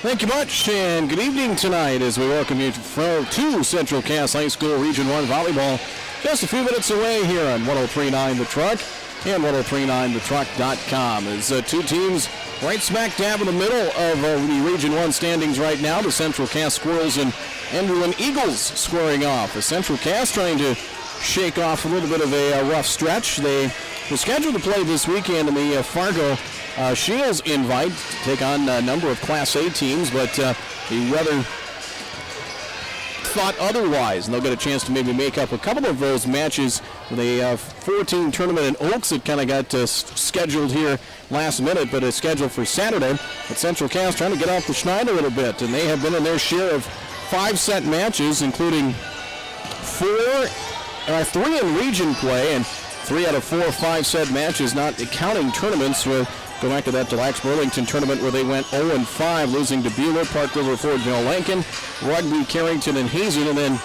Thank you much, and good evening tonight as we welcome you to Central Cass High School Region 1 Volleyball. Just a few minutes away here on 103.9 The Truck and 103.9thetruck.com. As two teams right smack dab in the middle of the Region 1 standings right now, the Central Cass Squirrels and Enderlin Eagles squaring off. The Central Cass trying to shake off a little bit of a rough stretch. They were scheduled to play this weekend in the Fargo Shields invite to take on a number of Class A teams, but the weather thought otherwise, and they'll get a chance to maybe make up a couple of those matches with a 14 tournament in Oaks that kind of got scheduled here last minute, but it's scheduled for Saturday. But Central Cass trying to get off the schneid a little bit, and they have been in their share of 5-set matches, including 3 in region play, and 3 out of 4 5-set matches, not counting tournaments. We'll go back to that Deluxe Burlington tournament where they went 0-5, losing to Buehler, Park River, Fordville, Lincoln, Rugby, Carrington, and Hazen, and then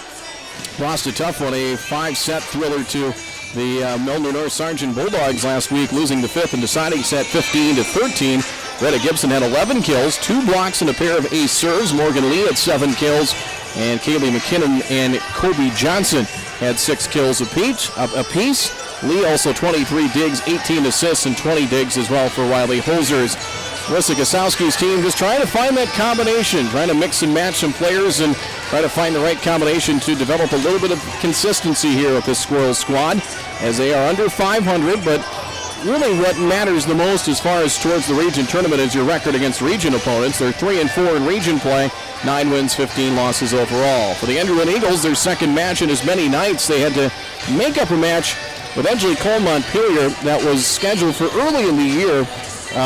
lost a tough one, a 5-set thriller to the Milner North Sargent Bulldogs last week, losing the 5th and deciding set 15-13. Retta Gibson had 11 kills, 2 blocks, and a pair of ace serves. Morgan Lee had 7 kills, and Kaylee McKinnon and Kobe Johnson had 6 kills apiece. Lee also 23 digs, 18 assists, and 20 digs as well for Riley Holzers. Melissa Gosowski's team just trying to find that combination, trying to mix and match some players and try to find the right combination to develop a little bit of consistency here with this Squirrels squad, as they are under 500, but really what matters the most as far as towards the region tournament is your record against region opponents. They're 3-4 in region play, 9 wins, 15 losses overall. For the Enderlin Eagles, their second match in as many nights. They had to make up a match with Edgley Cole Montpelier that was scheduled for early in the year,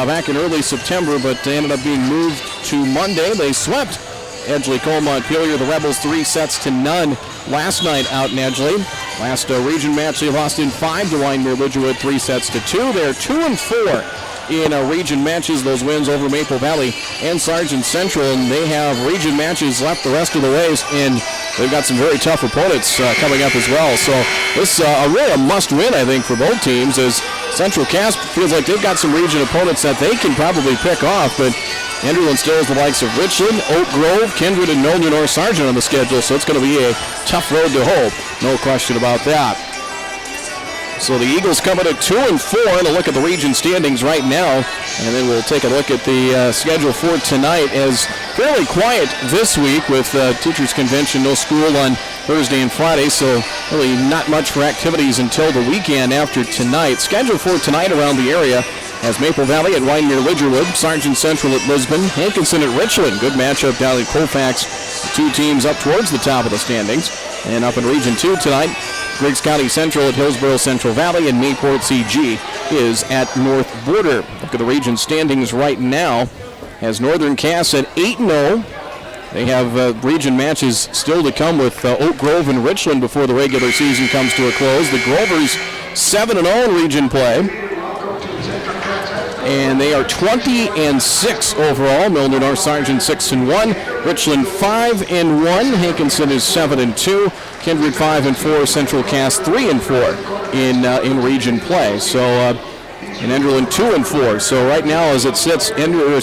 back in early September, but they ended up being moved to Monday. They swept Edgley Cole Montpelier, the Rebels, 3-0 last night out in Edgley. Last region match, they lost in 5 to Winemere Lidgerwood, 3-2. They're 2-4 in region matches, those wins over Maple Valley and Sargent Central, and they have region matches left the rest of the ways, and they've got some very tough opponents coming up as well. So this is really a must-win, I think, for both teams, as Central Cass feels like they've got some region opponents that they can probably pick off, but Enderlin still has the likes of Richland, Oak Grove, Kindred, and Milner North Sargent on the schedule, so it's going to be a tough road to hoe. No question about that. So the Eagles coming at 2-4, and a look at the region standings right now, and then we'll take a look at the schedule for tonight, as fairly quiet this week with Teachers Convention, no school on Thursday and Friday, so really not much for activities until the weekend after tonight. Schedule for tonight around the area has Maple Valley at Winemere Lidgerwood, Sargent Central at Lisbon, Hankinson at Richland. Good matchup down in Colfax. The two teams up towards the top of the standings. And up in Region 2 tonight, Griggs County Central at Hillsborough Central Valley, and Mayport CG is at North Border. Look at the region standings right now. Has Northern Cass at 8-0. They have region matches still to come with Oak Grove and Richland before the regular season comes to a close. The Grovers 7-0 in region play, and they are 20-6 overall. Milner North Sargent 6-1, Richland 5-1, Hankinson is 7-2, Kindred 5-4, Central Cass 3-4 in region play. So and Enderlin 2-4. So right now, as it sits,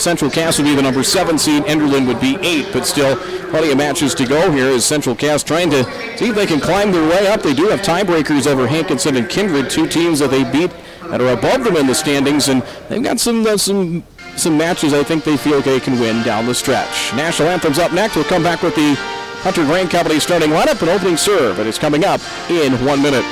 Central Cass would be the number 7 seed. Enderlin would be 8, but still plenty of matches to go here as Central Cass trying to see if they can climb their way up. They do have tiebreakers over Hankinson and Kindred, two teams that they beat that are above them in the standings, and they've got some matches I think they feel they can win down the stretch. National Anthem's up next. We'll come back with the Hunter Grain Company starting lineup and opening serve, and it's coming up in 1 minute.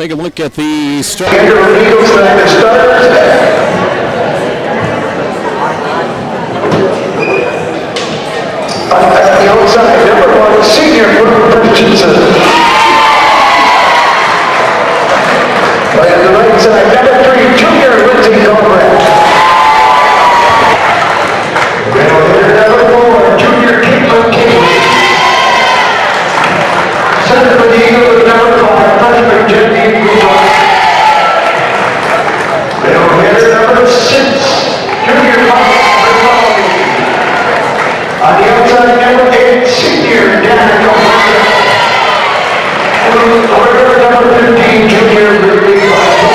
take a look at the start. Enderlin Eagles tonight to start. At the outside, number 1, senior Christensen. At the right side, number 3, junior Lindsay Goldberg. Number 4, junior Caitlin King. Center for the Eagles, number 5, freshman Jenny Guzman. Middle hitter, number 6, junior Mike. On the outside, number 8, senior Danica Wonder. Number 15, junior Ridley Barton.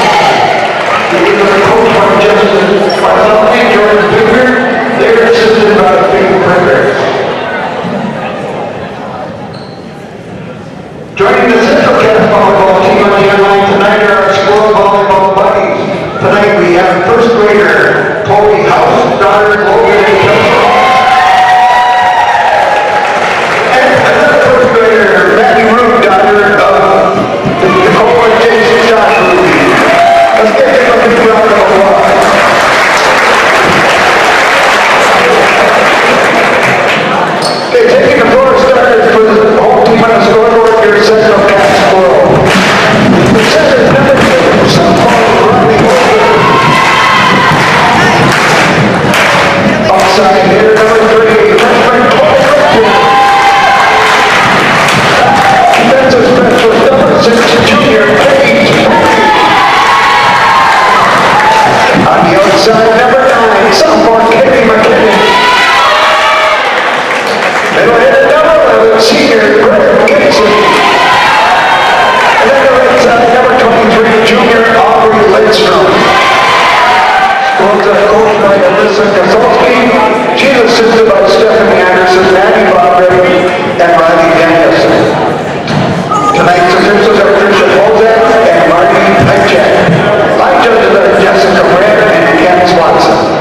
These are coached by Justin Bartholomew, Jordan Bigger. They're assisted by Big Burger. Joining the Central Cat volleyball team on the line tonight are our squirrel volleyball buddies. Tonight we have first grader Chloe House, daughter Logan and Kelso. And another first grader, Maggie Root, daughter of Nicole and Jason Josh Ruby. Let's get him up and round of applause. Okay, taking the floor starters for the home team on the scoreboard, your Central Cat squirrel. The center number 2, softball Riley Holder. Offside hitter number 3, freshman Chloe Richard. Defensive specialist number 6, junior Paige. On the outside, number 9, sophomore Katie McKinney. Middle hitter number 11, senior Greg Gibson. And then the right side, number 23, junior Aubrey Lindstrom. Schools are coached by Alyssa Kasolski. She's assisted by Stephanie Anderson, Maddie Bobray, and Riley Danielson. Tonight's officials are Tricia Bozak and Marty Pechak. Line judges are Jessica Brand and Ken Swanson.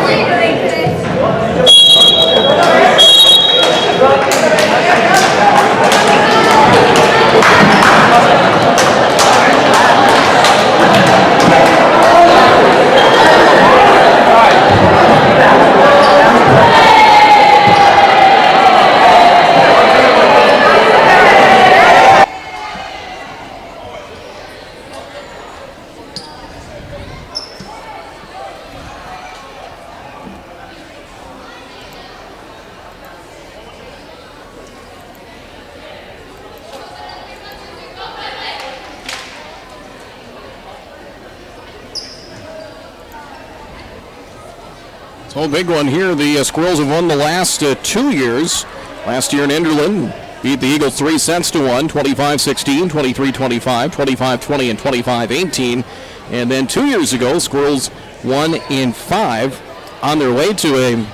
So a big one here. The Squirrels have won the last 2 years. Last year in Enderlin, beat the Eagles 3 sets to 1, 25-16, 23-25, 25-20, and 25-18. And then 2 years ago, Squirrels won in 5 on their way to a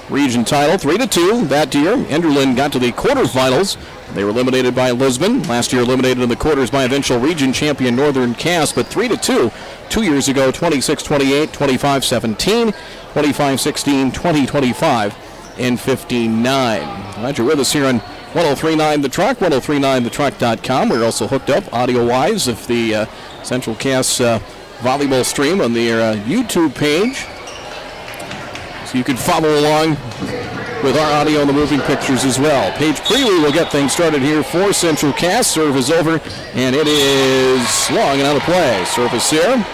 region title, 3-2 that year. Enderlin got to the quarterfinals. They were eliminated by Lisbon. Last year eliminated in the quarters by eventual region champion Northern Cass, but 3-2 2 years ago, 26-28, 25-17, 25-16, 20-25, and 15-9. Glad you're with us here on 103.9 The Truck, 103.9thetruck.com. We're also hooked up audio-wise of the Central Cass volleyball stream on their YouTube page. So you can follow along with our audio and the moving pictures as well. Paige Preeley will get things started here for Central Cass. Serve is over, and it is long and out of play. Service here.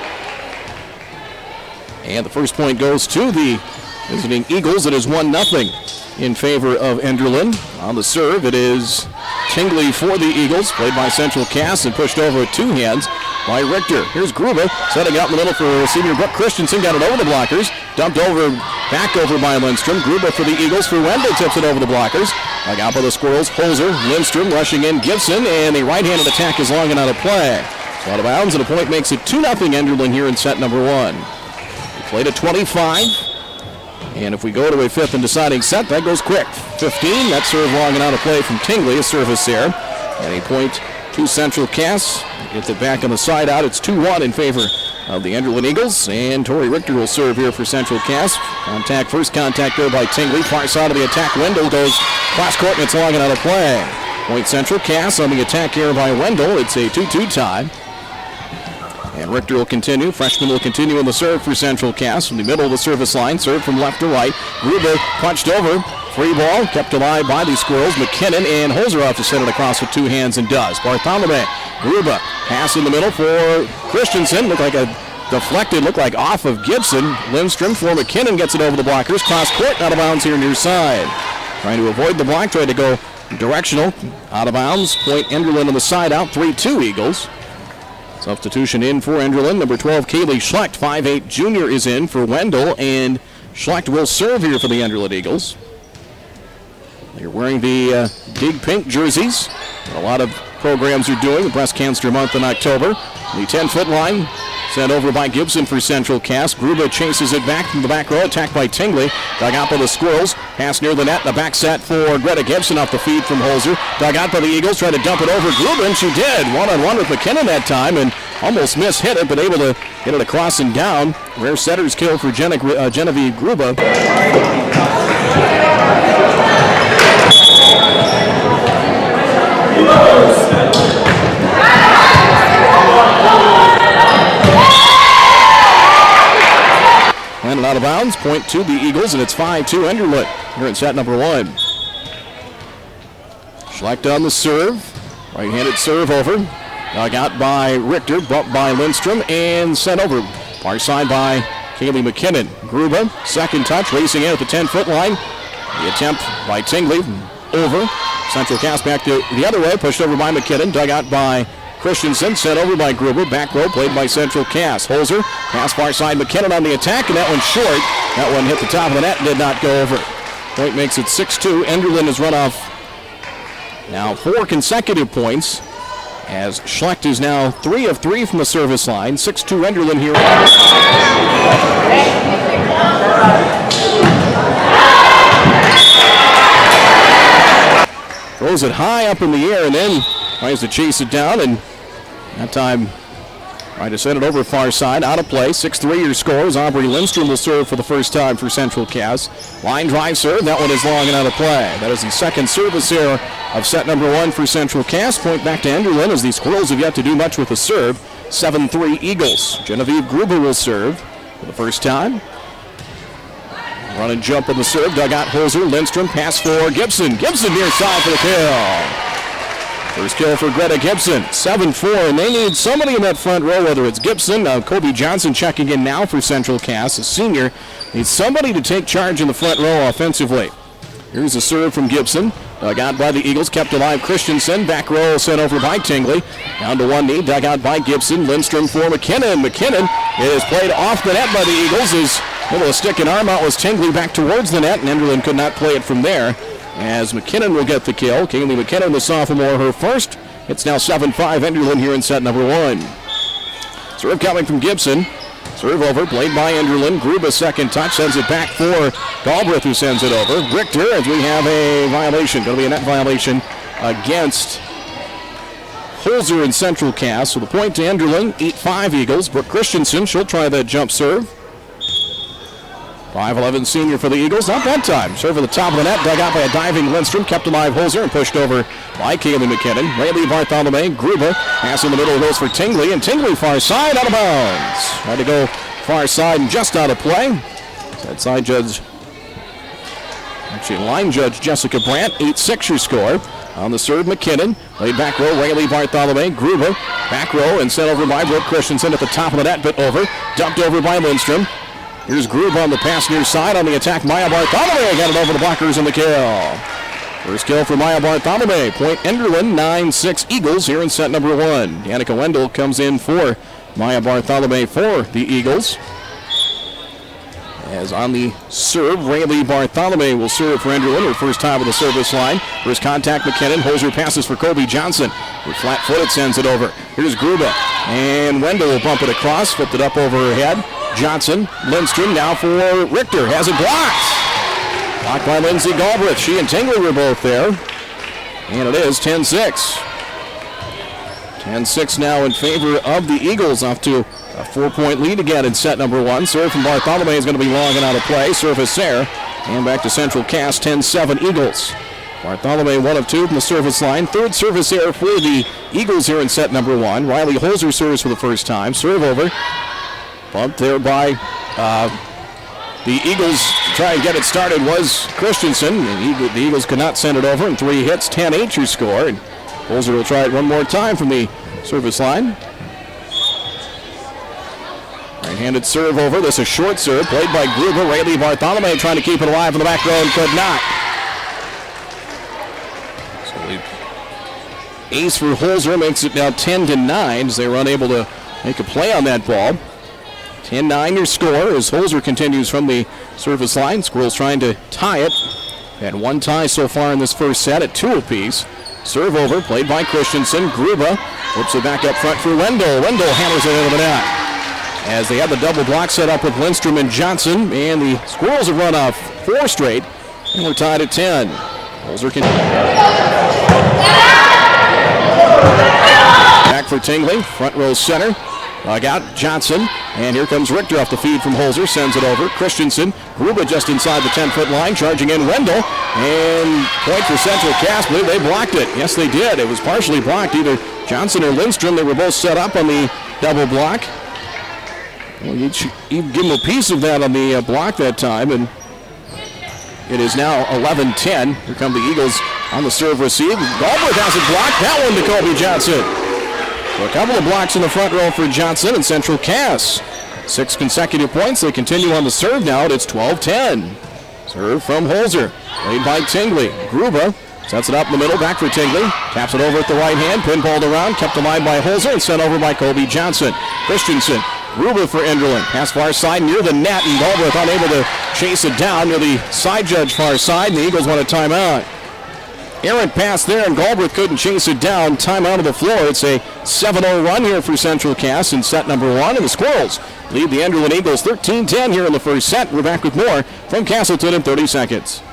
And the first point goes to the visiting Eagles. It is 1-0 in favor of Enderlin. On the serve, it is Tingley for the Eagles, played by Central Cass and pushed over with 2 hands by Richter. Here's Gruba setting out in the middle for senior Brooke Christensen. Got it over the blockers. Dumped over, back over by Lindstrom. Gruba for the Eagles. For Wendell tips it over the blockers. Like out by the Squirrels. Holzer, Lindstrom rushing in. Gibson, and the right-handed attack is long and out of play. It's out of bounds, and a point makes it 2-0 Enderlin here in set number 1. We played at 25. And if we go to a 5th and deciding set, that goes quick. 15, that serve long and out of play from Tingley, a service there. And a point to Central Cass. Gets it back on the side out. It's 2-1 in favor of the Enderlin Eagles. And Tori Richter will serve here for Central Cass. First contact there by Tingley. Far side of the attack, Wendell goes cross court, and it's long and out of play. Point Central Cass on the attack here by Wendell. It's a 2-2 tie. And Richter will continue. Freshman will continue on the serve for Central Cass from the middle of the service line. Serve from left to right. Gruber punched over. Free ball kept alive by the Squirrels. McKinnon and Holzer off to set it across with two hands and does. Bartholomew. Gruber pass in the middle for Christensen. Looked like a deflected, looked like off of Gibson. Lindstrom for McKinnon gets it over the blockers. Cross court, out of bounds here near side. Trying to avoid the block, tried to go directional. Out of bounds. Point Enderlin on the side out. 3-2 Eagles. Substitution in for Enderlin. Number 12, Kaylee Schlecht, 5'8" junior, is in for Wendell, and Schlecht will serve here for the Enderlin Eagles. They're wearing the big pink jerseys. A lot of programs are doing the Breast Cancer Month in October. The 10-foot line sent over by Gibson for Central Cass. Gruber chases it back from the back row, attacked by Tingley. Dug out by the Squirrels. Pass near the net. The back set for Greta Gibson off the feed from Holzer. Dug out by the Eagles. Tried to dump it over Gruber, and she did. One-on-one with McKinnon that time, and almost mishit it, but able to get it across and down. Rare setter's kill for Genevieve Gruber. Landed out of bounds, point to the Eagles, and it's 5-2 Enderlin here in set number 1. Schlecht on the serve, right-handed serve over. Dug out by Richter, bumped by Lindstrom, and sent over. Far side by Kaylee McKinnon. Gruber, second touch, racing in at the 10-foot line. The attempt by Tingley, over. Central Cass back to the other way, pushed over by McKinnon, dug out by Christensen, sent over by Gruber. Back row played by Central Cass. Holzer, pass far side, McKinnon on the attack, and that one's short. That one hit the top of the net and did not go over. Point makes it 6-2. Enderlin has run off now 4 consecutive points, as Schlecht is now 3 of 3 from the service line. 6-2 Enderlin here. Throws it high up in the air and then tries to chase it down, and that time trying to send it over far side. Out of play. 6-3 your scores. Aubrey Lindstrom will serve for the first time for Central Cass. Line drive serve. That one is long and out of play. That is the second service error of set number 1 for Central Cass. Point back to Enderlin, as these Squirrels have yet to do much with the serve. 7-3 Eagles. Genevieve Gruber will serve for the first time. Run and jump on the serve. Dug out Holzer. Lindstrom. Pass for Gibson. Gibson near side for the kill. First kill for Greta Gibson. 7-4, and they need somebody in that front row, whether it's Gibson. Kobe Johnson checking in now for Central Cass, a senior. Needs somebody to take charge in the front row offensively. Here's a serve from Gibson. Dug out by the Eagles. Kept alive Christensen. Back row sent over by Tingley. Down to one knee. Dug out by Gibson. Lindstrom for McKinnon. McKinnon is played off the net by the Eagles. Is able to stick an arm out was Tingley back towards the net, and Enderlin could not play it from there, as McKinnon will get the kill. Kaylee McKinnon, the sophomore, her first. It's now 7-5 Enderlin here in set number 1. Serve coming from Gibson. Serve over, played by Enderlin. Gruba second touch, sends it back for Galbraith, who sends it over. Richter, as we have a violation. Going to be a net violation against Holzer in Central Cass. So the point to Enderlin, 8-5 Eagles. Brooke Christensen, she'll try that jump serve. 5'11 senior for the Eagles. Not that time. Serve at the top of the net. Dug out by a diving Lindstrom. Kept alive Holzer and pushed over by Kaylee McKinnon. Rayleigh Bartholomew. Gruber. Pass in the middle goes for Tingley. And Tingley far side, out of bounds. Tried to go far side and just out of play. That side judge, actually line judge Jessica Brandt. 8-6 your score. On the serve, McKinnon. Played back row. Rayleigh Bartholomew. Gruber. Back row and sent over by Brooke Christensen at the top of the net. But over. Dumped over by Lindstrom. Here's Gruber on the pass near side. On the attack, Maya Bartholomew got it over the blockers and the kill. First kill for Maya Bartholomew. Point Enderlin, 9-6 Eagles here in set number 1. Danica Wendell comes in for Maya Bartholomew for the Eagles. As on the serve, Rayleigh Bartholomew will serve for Enderlin, her first time on the service line. First contact, McKinnon. Holzer passes for Kobe Johnson. With flat-footed, sends it over. Here's Gruber. And Wendell will bump it across, flipped it up over her head. Johnson, Lindstrom now for Richter. Has it blocked. Blocked by Lindsay Galbraith. She and Tingley were both there. And it is 10-6. 10-6 now in favor of the Eagles, off to a 4-point lead again in set number 1. Serve from Bartholomew is going to be long and out of play. Serve is there. And back to Central Cass, 10-7 Eagles. Bartholomew 1 of 2 from the service line. Third service error for the Eagles here in set number 1. Riley Holzer serves for the first time. Serve over. Bumped there by the Eagles to try and get it started was Christensen. The Eagles could not send it over, and 3 hits, 10-8 your score. And Holzer will try it one more time from the service line. Right-handed serve over. This is a short serve played by Gruber. Rayleigh Bartholomew trying to keep it alive in the back row and could not. Ace for Holzer makes it now 10-9 as they were unable to make a play on that ball. 10-9 your score as Holzer continues from the service line. Squirrels trying to tie it. Had 1 tie so far in this first set at 2 apiece. Serve over, played by Christensen. Gruba flips it back up front for Wendell. Wendell hammers it into the net. As they have the double block set up with Lindstrom and Johnson, and the Squirrels have run off 4 straight, and we're tied at 10. Holzer can back for Tingley, front row center. Out Johnson, and here comes Richter off the feed from Holzer, sends it over. Christensen, Gruba just inside the 10-foot line, charging in Wendell, and point for Central Cass. Believe they blocked it. Yes, they did. It was partially blocked, either Johnson or Lindstrom. They were both set up on the double block. Well, you'd give them a piece of that on the block that time, and it is now 11-10. Here come the Eagles on the serve receive. Galbraith has it blocked. That one to Kobe Johnson. So a couple of blocks in the front row for Johnson and Central Cass. 6 consecutive points. They continue on the serve now. It's 12-10. Serve from Holzer. Played by Tingley. Gruba sets it up in the middle. Back for Tingley. Taps it over at the right hand. Pinballed around. Kept alive by Holzer and sent over by Kobe Johnson. Christensen. Gruba for Enderlin. Pass far side near the net, and Galbraith unable to chase it down near the side judge far side, and the Eagles want a timeout. Errant pass there, and Galbraith couldn't chase it down. Timeout of the floor. It's a 7-0 run here for Central Cass in set number 1, and the Squirrels lead the Enderlin Eagles 13-10 here in the first set. We're back with more from Castleton in 30 seconds.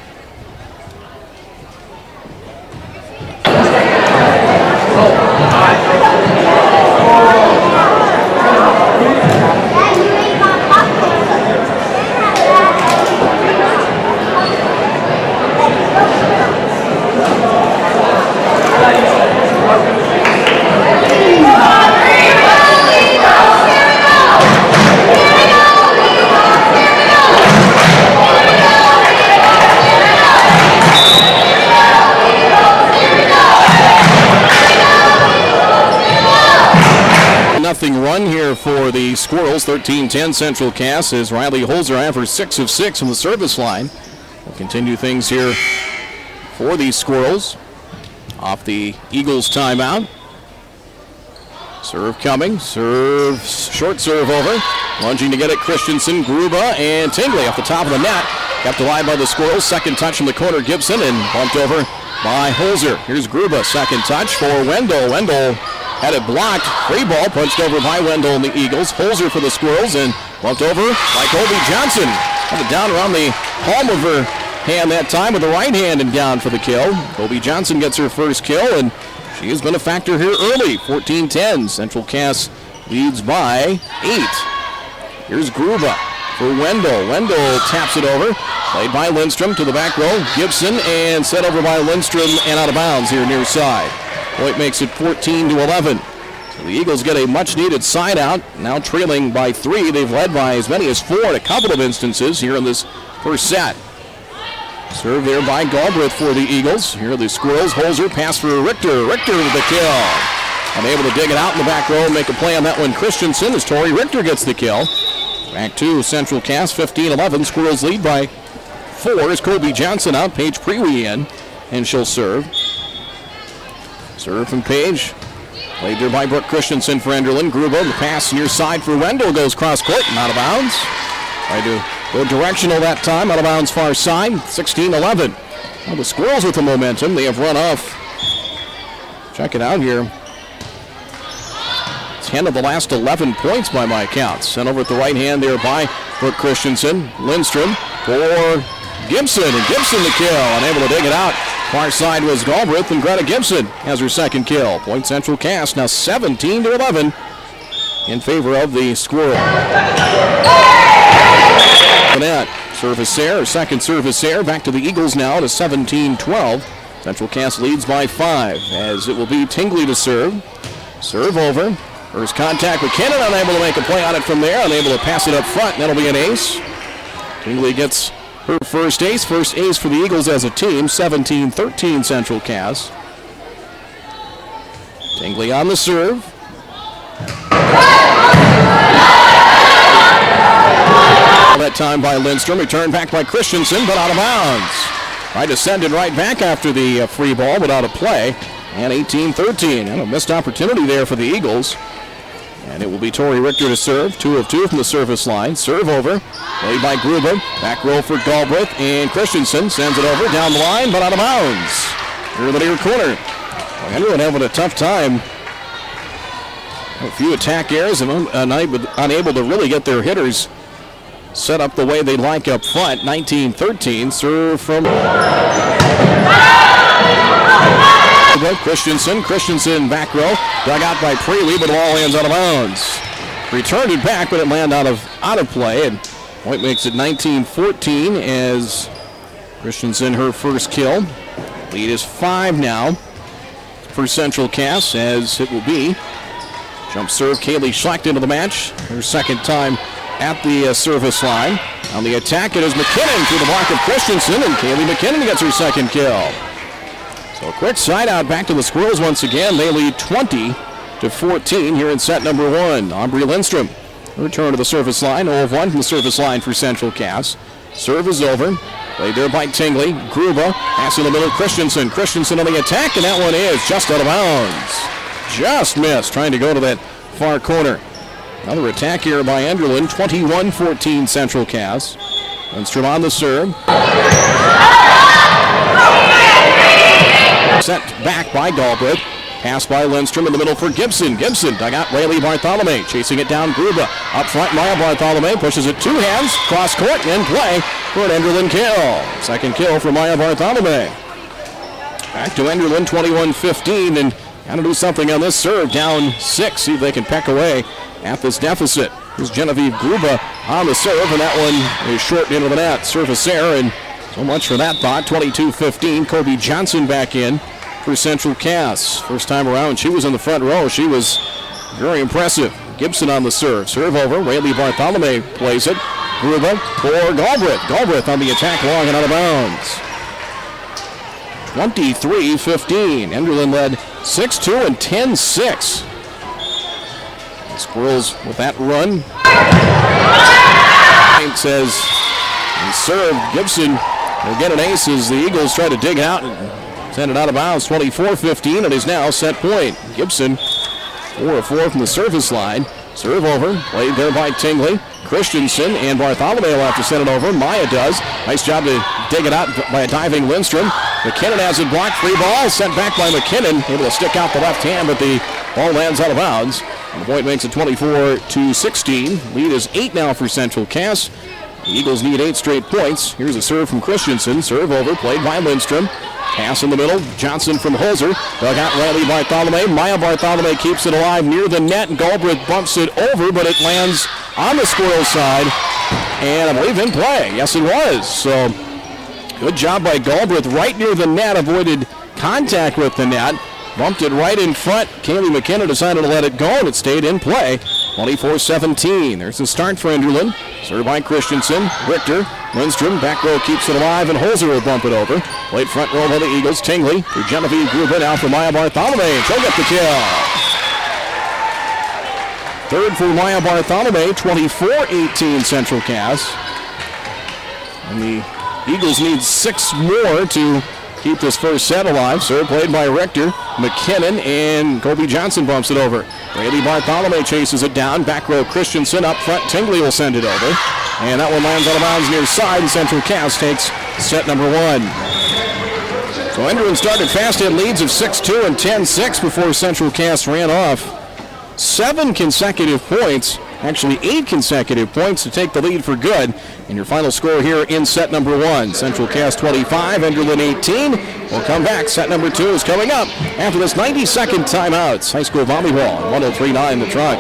Nothing run here for the Squirrels. 13-10 Central Cass as Riley Holzer averaged 6 of 6 from the service line. We'll continue things here for the Squirrels. Off the Eagles timeout. Serve coming. Serve, short serve over. Lunging to get it, Christensen, Gruba, and Tingley off the top of the net. Kept alive by the Squirrels. Second touch from the corner, Gibson, and bumped over by Holzer. Here's Gruba, second touch for Wendell. Wendell had it blocked. Free ball punched over by Wendell and the Eagles. Holzer for the Squirrels and bumped over by Kobe Johnson. Had it down around the palm of her hand that time with the right hand and down for the kill. Kobe Johnson gets her first kill, and she has been a factor here early. 14-10. Central Cass leads by 8. Here's Gruba for Wendell. Wendell taps it over. Played by Lindstrom to the back row. Gibson, and set over by Lindstrom and out of bounds here near side. Point makes it 14-11. So the Eagles get a much-needed side out. Now trailing by 3. They've led by as many as 4 in a couple of instances here in this first set. Serve there by Galbraith for the Eagles. Here are the Squirrels. Holzer, pass for Richter. Richter with the kill. Unable to dig it out in the back row and make a play on that one. Christensen as Torrey Richter gets the kill. Back to Central Cass, 15-11. Squirrels lead by 4 as Kobe Johnson out. Paige Prewy in, and she'll serve. Serve from Page. Played there by Brooke Christensen for Enderlin. Gruba, the pass near side for Wendell. Goes cross court and out of bounds. Tried to go directional that time. Out of bounds far side. 16-11. Well, the Squirrels with the momentum. They have run off. Check it out here. 10 of the last 11 points by my count. Sent over at the right hand there by Brooke Christensen. Lindstrom for Gibson. And Gibson the kill. Unable to dig it out. Far side was Galbraith, and Greta Gibson has her second kill. Point Central Cass now 17-11 in favor of the Squirrel. Service error, second service error. Back to the Eagles now to 17-12. Central Cass leads by 5 as it will be Tingley to serve. Serve over. First contact with McKinnon, unable to make a play on it from there, unable to pass it up front, and that'll be an ace. Tingley gets her first ace for the Eagles as a team, 17-13 Central Cass. Tingley on the serve. That time by Lindstrom, returned back by Christensen, but out of bounds. Tried to send it right back after the free ball, but out of play. And 18-13, and a missed opportunity there for the Eagles. And it will be Tori Richter to serve, 2 of 2 from the service line. Serve over, played by Gruber. Back row for Galbraith, and Christensen sends it over down the line, but out of bounds. Here in the near corner. Enderlin having a tough time. A few attack errors and unable to really get their hitters set up the way they like up front. 19-13, serve from Christensen back row, dug out by Preeley, but the ball lands out of bounds. Returned it back, but it landed out of play, and point makes it 19-14 as Christensen her first kill. Lead is 5 now for Central Cass, as it will be jump serve Kaylee Schlecht into the match, her second time at the service line. On the attack, it is McKinnon through the block of Christensen, and Kaylee McKinnon gets her second kill. So a quick side out back to the Squirrels once again. They lead 20-14 here in set number 1. Aubrey Lindstrom, return to the service line, 0 of 1 from the service line for Central Cass. Serve is over. Played there by Tingley. Gruba, pass in the middle, Christensen. Christensen on the attack, and that one is just out of bounds. Just missed, trying to go to that far corner. Another attack here by Enderlin, 21-14 Central Cass. Lindstrom on the serve. Sent back by Galbraith. Pass by Lindstrom in the middle for Gibson. Gibson dug out Rayleigh Bartholomew. Chasing it down, Gruba. Up front, Maya Bartholomew pushes it 2 hands. Cross court and play for an Enderlin kill. Second kill for Maya Bartholomew. Back to Enderlin, 21-15, and got to do something on this serve. Down 6. See if they can peck away at this deficit. Here's Genevieve Gruba on the serve, and that one is short into the net. Service error, and so much for that thought. 22-15. Kobe Johnson back in for Central Cass. First time around, she was in the front row. She was very impressive. Gibson on the serve. Serve over. Rayleigh Bartholomew plays it. Gruba for Galbraith. Galbraith on the attack, long and out of bounds. 23-15. Enderlin led 6-2 and 10-6. The Squirrels with that run. Says, and serve Gibson will get an ace as the Eagles try to dig out and send it out of bounds. 24-15, and is now set point. Gibson 4 of 4 from the service line. Serve over, played there by Tingley. Christensen and Bartholomew will have to send it over. Maya does. Nice job to dig it out by a diving Lindstrom. McKinnon has it blocked. Free ball sent back by McKinnon. Able to stick out the left hand, but the ball lands out of bounds. And the point makes it 24-16. Lead is 8 now for Central Cass. The Eagles need 8 straight points. Here's a serve from Christensen. Serve over, played by Lindstrom. Pass in the middle. Johnson from Holzer. Dug out Rayleigh Bartholomew. Maya Bartholomew keeps it alive near the net. And Galbraith bumps it over, but it lands on the Squirrels side. And I believe in play. Yes, it was. So good job by Galbraith. Right near the net. Avoided contact with the net. Bumped it right in front. Kaylee McKinnon decided to let it go, and it stayed in play. 24-17. There's the start for Enderlin. Served by Christensen. Richter. Lindstrom. Back row keeps it alive, and Holzer will bump it over. Played front row by the Eagles. Tingley for Genevieve Gruba. Now for Maya Bartholomew. She'll get the kill. Third for Maya Bartholomew. 24-18 Central Cass. And the Eagles need 6 more to keep this first set alive. Serve played by Richter. McKinnon, and Kobe Johnson bumps it over. Rayleigh Bartholomew chases it down. Back row Christensen. Up front, Tingley will send it over. And that one lands out of bounds near side, and Central Cass takes set number 1. So Enderlin started fast, had leads of 6-2 and 10-6 before Central Cass ran off 7 consecutive points. Actually 8 consecutive points to take the lead for good. And your final score here in set number 1. Central Cass 25, Enderlin 18. We'll come back. Set number 2 is coming up after this 90-second timeout. High school volleyball, 103.9 The Truck.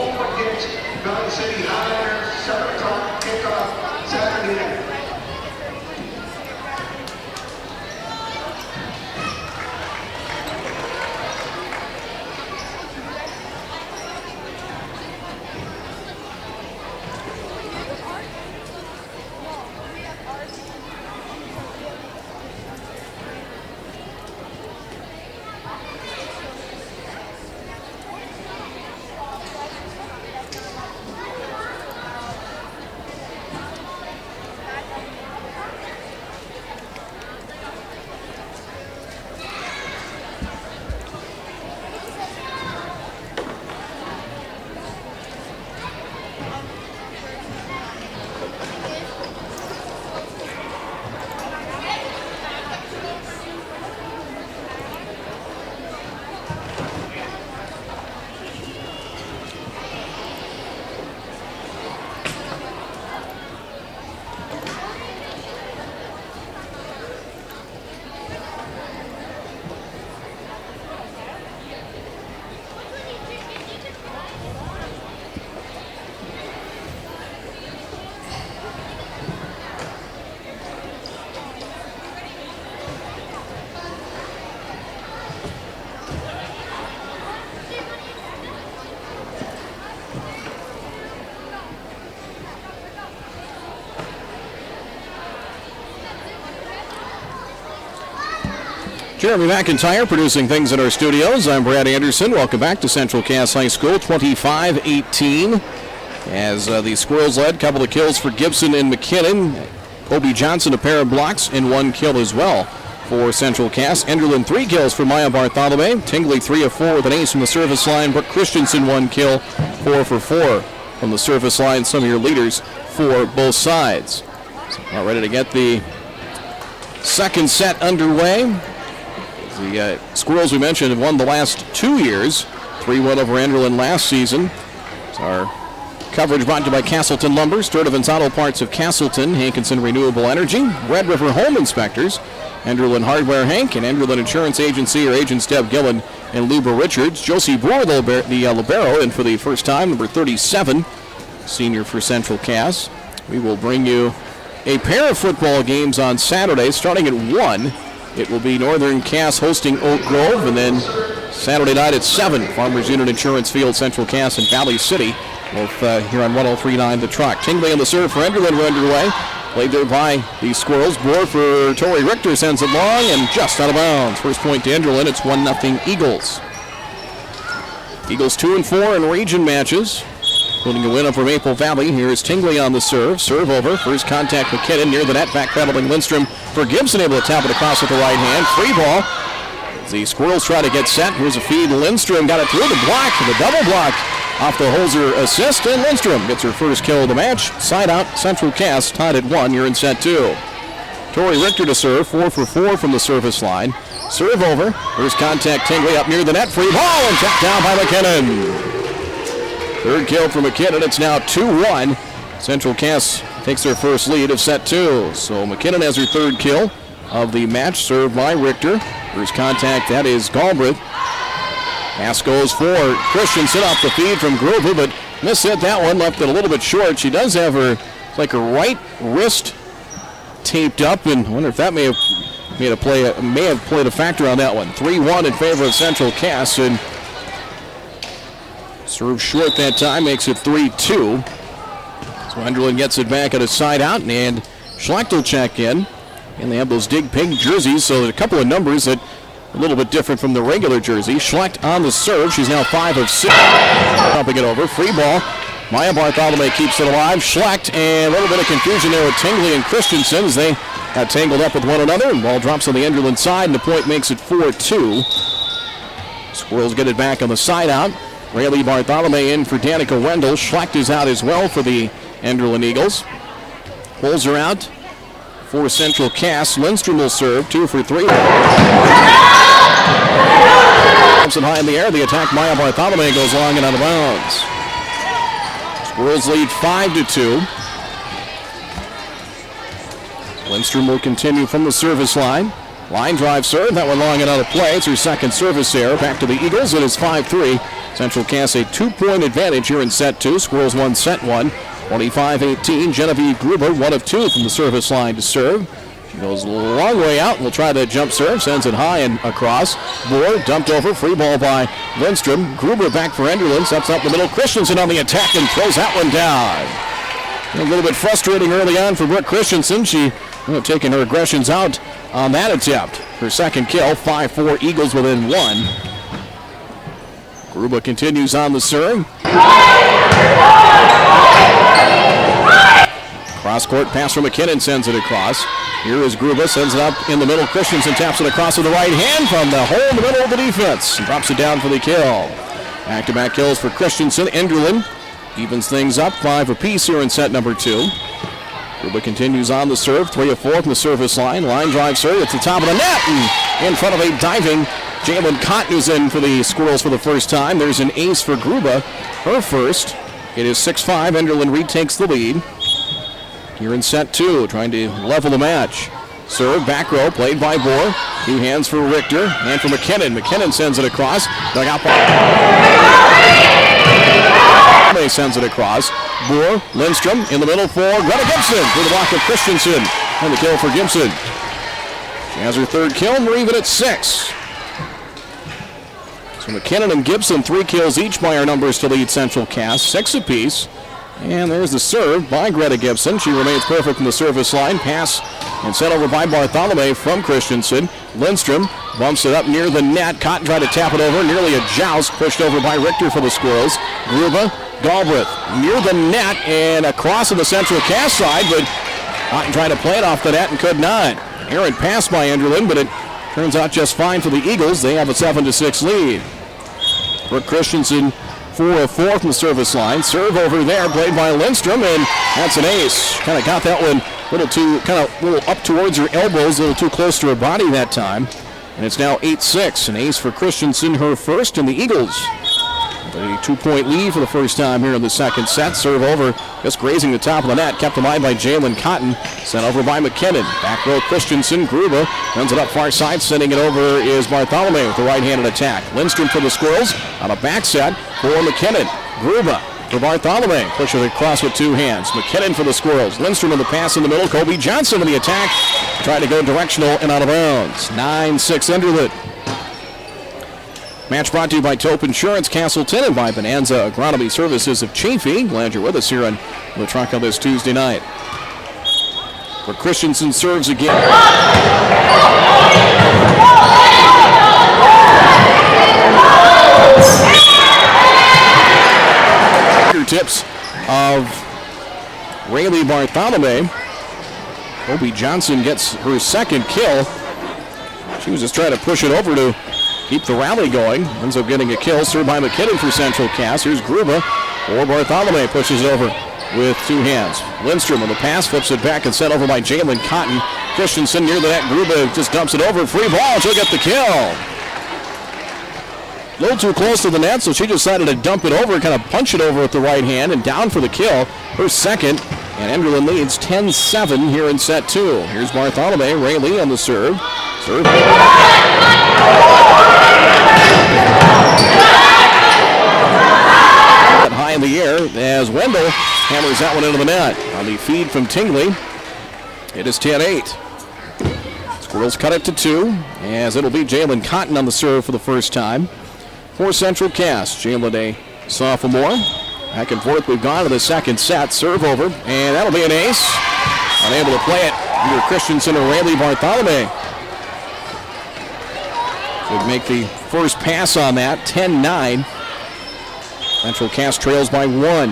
Jeremy McIntyre producing things in our studios. I'm Brad Anderson. Welcome back to Central Cass High School, 25-18. As the Squirrels led, couple of kills for Gibson and McKinnon. Kobe Johnson, a pair of blocks, and 1 kill as well for Central Cass. Enderlin, 3 kills for Maya Bartholomew. Tingley, 3 of 4 with an ace from the service line. Brooke Christensen, 1 kill, 4 for 4 from the service line. Some of your leaders for both sides. So now ready to get the second set underway. The Squirrels, we mentioned, have won the last 2 years. 3-1 over Enderlin last season. So our coverage brought to you by Castleton Lumber, Sturdivant's Auto Parts of Castleton, Hankinson Renewable Energy, Red River Home Inspectors, Enderlin Hardware Hank, and Enderlin Insurance Agency, or agents Deb Gillen and Luba Richards. Josie Brewer, the libero, and for the first time, number 37, senior for Central Cass. We will bring you a pair of football games on Saturday, starting at 1. It will be Northern Cass hosting Oak Grove, and then Saturday night at 7, Farmers Union Insurance Field, Central Cass and Valley City, both here on 103.9 The Truck. Tingley on the serve for Enderlin, we're underway. Played there by the Squirrels. Board for Tori Richter, sends it long and just out of bounds. First point to Enderlin, it's 1-0 Eagles. Eagles 2-4 in region matches, including a win over Maple Valley. Here is Tingley on the serve. Serve over. First contact McKinnon near the net. Backpedaling Lindstrom for Gibson, able to tap it across with the right hand. Free ball. The Squirrels try to get set. Here's a feed. Lindstrom got it through the block. The double block off the Holzer assist. And Lindstrom gets her first kill of the match. Side out. Central Cass tied at 1. You're in set 2. Tori Richter to serve. 4 for 4 from the service line. Serve over. First contact. Tingley up near the net. Free ball and checked down by McKinnon. Third kill for McKinnon. It's now 2-1. Central Cass takes their first lead of set 2. So McKinnon has her third kill of the match, served by Richter. First contact, that is Galbraith. Pass goes for Christensen off the feed from Gruber, but mishit that one, left it a little bit short. She does have her, like her right wrist taped up, and I wonder if that may have played a factor on that one. 3-1 in favor of Central Cass, and serve short that time, makes it 3-2. So Enderlin gets it back at a side out, and Schlecht will check in. And they have those dig pink jerseys, so there's a couple of numbers that are a little bit different from the regular jersey. Schlecht on the serve. She's now 5 of 6. Pumping it over. Free ball. Maya Bartholomew keeps it alive. Schlecht, and a little bit of confusion there with Tingley and Christensen as they got tangled up with one another. And ball drops on the Enderlin side, and the point makes it 4-2. Squirrels get it back on the side out. Rayleigh Bartholomew in for Danica Wendell. Schlecht is out as well for the Enderlin Eagles. Pulls her out for Central Cass. Lindstrom will serve. 2 for 3. Jumps it high in the air. The attack, Maya Bartholomew, goes long and out of bounds. Squirrels lead 5-2. Lindstrom will continue from the service line. Line drive serve. That one long and out of play. It's her second service error. Back to the Eagles. It is 5-3. Central Cass a 2-point advantage here in set 2. Squirrels won set 1. 25-18. Genevieve Gruber, 1 of 2 from the service line to serve. She goes a long way out. Will try the jump serve. Sends it high and across. Bohr dumped over. Free ball by Lindstrom. Gruber back for Enderlin. Sets up the middle. Christensen on the attack and throws that one down. A little bit frustrating early on for Brooke Christensen. She taking her aggressions out on that attempt. Her second kill. 5-4 Eagles within 1. Gruber continues on the serve. Cross-court pass from McKinnon, sends it across. Here is Gruber, sends it up in the middle. Christensen taps it across with the right hand from the hole in the middle of the defense. Drops it down for the kill. Back-to-back kills for Christensen. Enderlin evens things up, 5 apiece here in set number 2. Gruber continues on the serve, 3 of 4 from the service line. Line drive serve at the top of the net, and in front of a diving Jalen Cotton, who's in for the Squirrels for the first time. There's an ace for Gruber, her first. It is 6-5. Enderlin retakes the lead. Here in set 2, trying to level the match. Serve, back row, played by Bohr. 2 hands for Richter, and for McKinnon. McKinnon sends it across. Dug out by sends it across. Bohr, Lindstrom in the middle for Greta Gibson. Through the block of Christensen. And the kill for Gibson. She has her third kill, and we're even at 6. So McKinnon and Gibson, 3 kills each by our numbers to lead Central Cass. 6 apiece. And there's the serve by Greta Gibson. She remains perfect from the service line. Pass and set over by Bartholomew from Christensen. Lindstrom Bumps it up near the net. Cotton tried to tap it over. Nearly a joust. Pushed over by Richter for the Squirrels. Gruba, Galbraith near the net and across to the central cast side, but Cotton tried to play it off the net and could not. Errant pass by Enderlin, but it turns out just fine for the Eagles. They have a 7-6 lead. Brooke Christensen 4 of 4 from the service line. Serve over there, played by Lindstrom, and that's an ace. Kind of got that one a little up towards her elbows, a little too close to her body that time. And it's now 8-6, an ace for Christensen, her first, and the Eagles. A 2-point lead for the first time here in the second set. Serve over, just grazing the top of the net. Kept alive by Jalen Cotton. Sent over by McKinnon. Back row Christensen. Gruba runs it up far side. Sending it over is Bartholomew with the right-handed attack. Lindstrom for the Squirrels on a back set for McKinnon. Gruba for Bartholomew. Pushes it across with two hands. McKinnon for the Squirrels. Lindstrom in the pass in the middle. Kobe Johnson in the attack. Trying to go directional and out of bounds. 9-6 Enderlin. Match brought to you by Tope Insurance Castleton and by Bonanza Agronomy Services of Chaffee. Glad you're with us here on the truck on this Tuesday night. For Christensen serves again. Tips of Rayleigh Bartholomew. Kobe Johnson gets her second kill. She was just trying to push it over to keep the rally going. Ends up getting a kill. Served by McKinnon for Central Cast. Here's Gruba. Or Bartholomew pushes it over with two hands. Lindstrom on the pass. Flips it back and sent over by Jalen Cotton. Christensen near the net. Gruba just dumps it over. Free ball. She'll get the kill. A little too close to the net, so she decided to dump it over, kind of punch it over with the right hand, and down for the kill. Her second, and Enderlin leads 10-7 here in set two. Here's Bartholomew. Rayleigh on the serve. Serve. High in the air as Wendell hammers that one into the net. On the feed from Tingley, it is 10-8. Squirrels cut it to 2, as it'll be Jalen Cotton on the serve for the first time. For Central Cast, Jalen, a sophomore. Back and forth, we've gone to the second set. Serve over, and that'll be an ace. Unable to play it under Christensen or Rayleigh Bartholomew. Would make the first pass on that, 10-9. Central Cast trails by 1.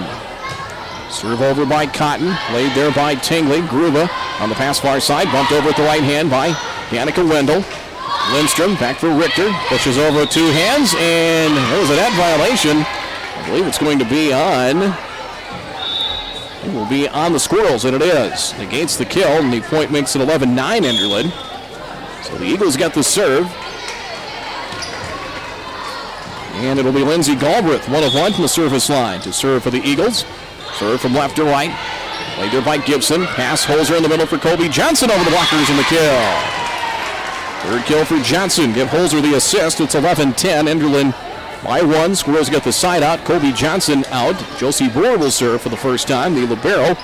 Serve over by Cotton, laid there by Tingley. Gruba on the pass far side, bumped over at the right hand by Danica Wendell. Lindstrom back for Richter, pushes over with two hands, and there was a net violation. I believe it's going to be on. It will be on the Squirrels, and it is. Negates the kill, and the point makes it 11-9 Enderlin. So the Eagles get the serve. And it'll be Lindsey Galbraith, 1 of 1 from the service line to serve for the Eagles. Serve from left to right. Played there by Gibson. Pass Holzer in the middle for Kobe Johnson over the blockers in the kill. Third kill for Johnson. Give Holzer the assist. It's 11-10. Enderlin by 1. Squirrels get the side out. Kobe Johnson out. Josie Boer will serve for the first time. The libero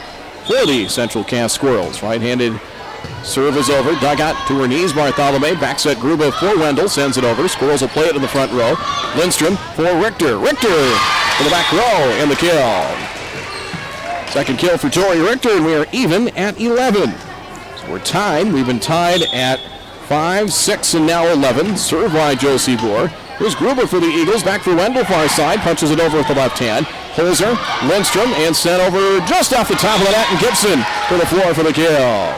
for the Central Cast Squirrels. Right-handed serve is over. Dug out to her knees. Bartholomew. Back set Gruba for Wendell. Sends it over. Squirrels will play it in the front row. Lindstrom for Richter. Richter for the back row and the kill. Second kill for Tori Richter, and we are even at 11. So we're tied. We've been tied at 5, 6, and now 11. Serve by Josie Boer. Here's Gruber for the Eagles. Back for Wendell, far side. Punches it over with the left hand. Holzer, Lindstrom, and sent over just off the top of the net. And Gibson to the floor for the kill.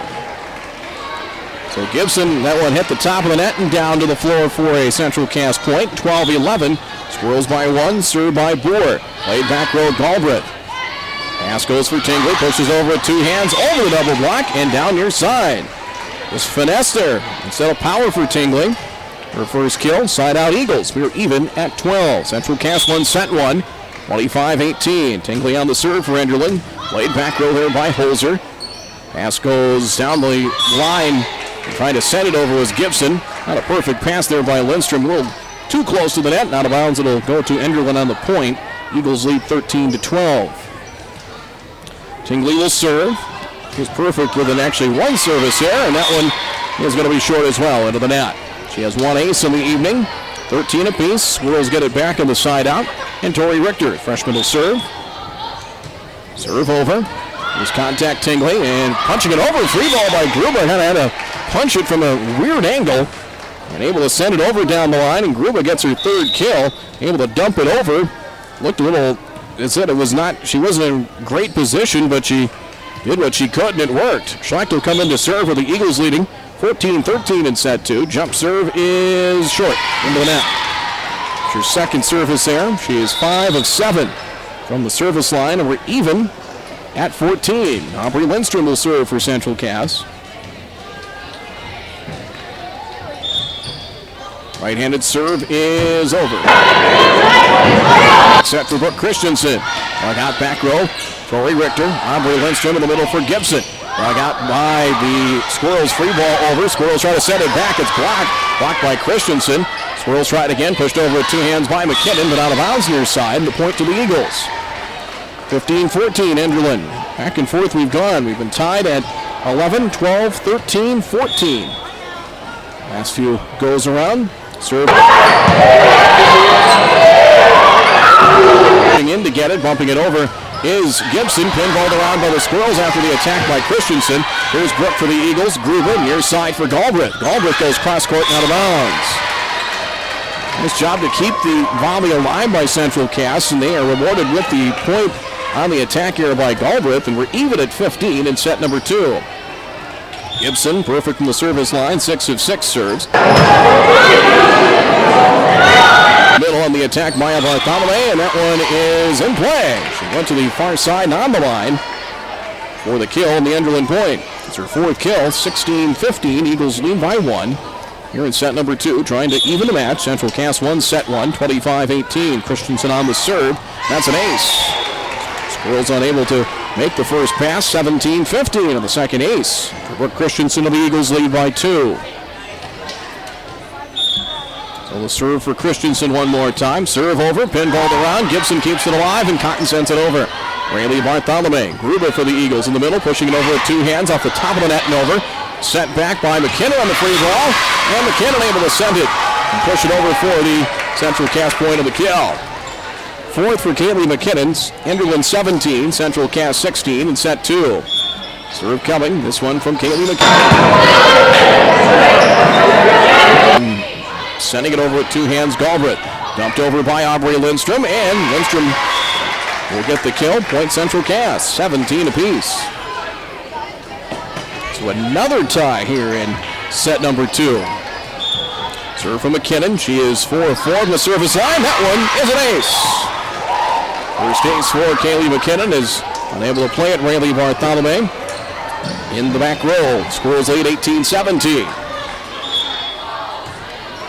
So Gibson, that one hit the top of the net and down to the floor for a Central Cast point. 12-11. Squirrels by 1. Served by Boer. Played back row Galbraith. Pass goes for Tingley. Pushes over with two hands over the double block and down near side. Was finesse there instead of power for Tingley. Her first kill, side out Eagles. We're even at 12. Central Cast 1, set 1. 25-18. Tingley on the serve for Enderlin. Played back row there by Holzer. Pass goes down the line. Trying to send it over was Gibson. Not a perfect pass there by Lindstrom. A little too close to the net. Out of bounds. It'll go to Enderlin on the point. Eagles lead 13-12. Tingley will serve. He's perfect with actually one service here, and that one is going to be short as well into the net. She has one ace in the evening, 13 apiece. Squirrels get it back on the side out, and Tori Richter, freshman, will serve. Serve over. There's contact Tingley, and punching it over. Free ball by Gruber. Had to punch it from a weird angle. and able to send it over down the line, and Gruba gets her third kill, able to dump it over. Looked a little, it said it was not, she wasn't in great position, but she did what she could, and it worked. Schlecht will come in to serve with the Eagles leading 14-13 in set 2. Jump serve is short into the net. It's her second service there. She is 5 of 7 from the service line, and we're even at 14. Aubrey Lindstrom will serve for Central Cass. Right-handed serve is over. Set for Brooke Christensen. Dug out back row. Tori Richter. Aubrey Lindstrom in the middle for Gibson. Dug out by the Squirrels. Free ball over. Squirrels try to set it back. It's blocked. Blocked by Christensen. Squirrels try it again. Pushed over with 2 hands by McKinnon, but out of bounds near side. The point to the Eagles. 15-14, Enderlin. Back and forth we've gone. We've been tied at 11, 12, 13, 14. Last few goes around. Serve. In to get it, bumping it over is Gibson. Pinballed around by the Squirrels after the attack by Christensen. Here's Brooke for the Eagles. Gruber near side for Galbraith. Galbraith goes cross court and out of bounds. Nice job to keep the volley alive by Central Cass, and they are rewarded with the point on the attack here by Galbraith, and we're even at 15 in set number 2. Gibson, perfect from the service line, 6 of 6 serves. Middle on the attack, Maya Bartholomew, and that one is in play. She went to the far side and on the line for the kill on the Enderlin point. It's her 4th kill, 16-15. Eagles lead by 1. Here in set number 2, trying to even the match. Central Cass won set 1, 25-18. Christensen on the serve. That's an ace. Squirrels unable to make the first pass, 17-15 on the second ace. Brooke Christensen to the Eagles lead by 2. So the serve for Christensen one more time. Serve over, pinballed around. Gibson keeps it alive, and Cotton sends it over. Rayleigh Bartholomew. Gruber for the Eagles in the middle, pushing it over with 2 hands off the top of the net and over. Set back by McKinnon on the free ball, and McKinnon able to send it and push it over for the Central Cass point of the kill. 4th for Kaylee McKinnon. Enderlin 17, Central Cass 16 in set 2. Serve coming, this one from Kaylee McKinnon. Sending it over with 2 hands, Galbraith. Dumped over by Aubrey Lindstrom, and Lindstrom will get the kill. Point Central Cass, 17 apiece. So another tie here in set number 2. Serve from McKinnon. She is 4 of 4 from the service line. That one is an ace. First ace for Kaylee McKinnon is unable to play it. Rayleigh Bartholomew in the back row. Squirrels lead 18-17.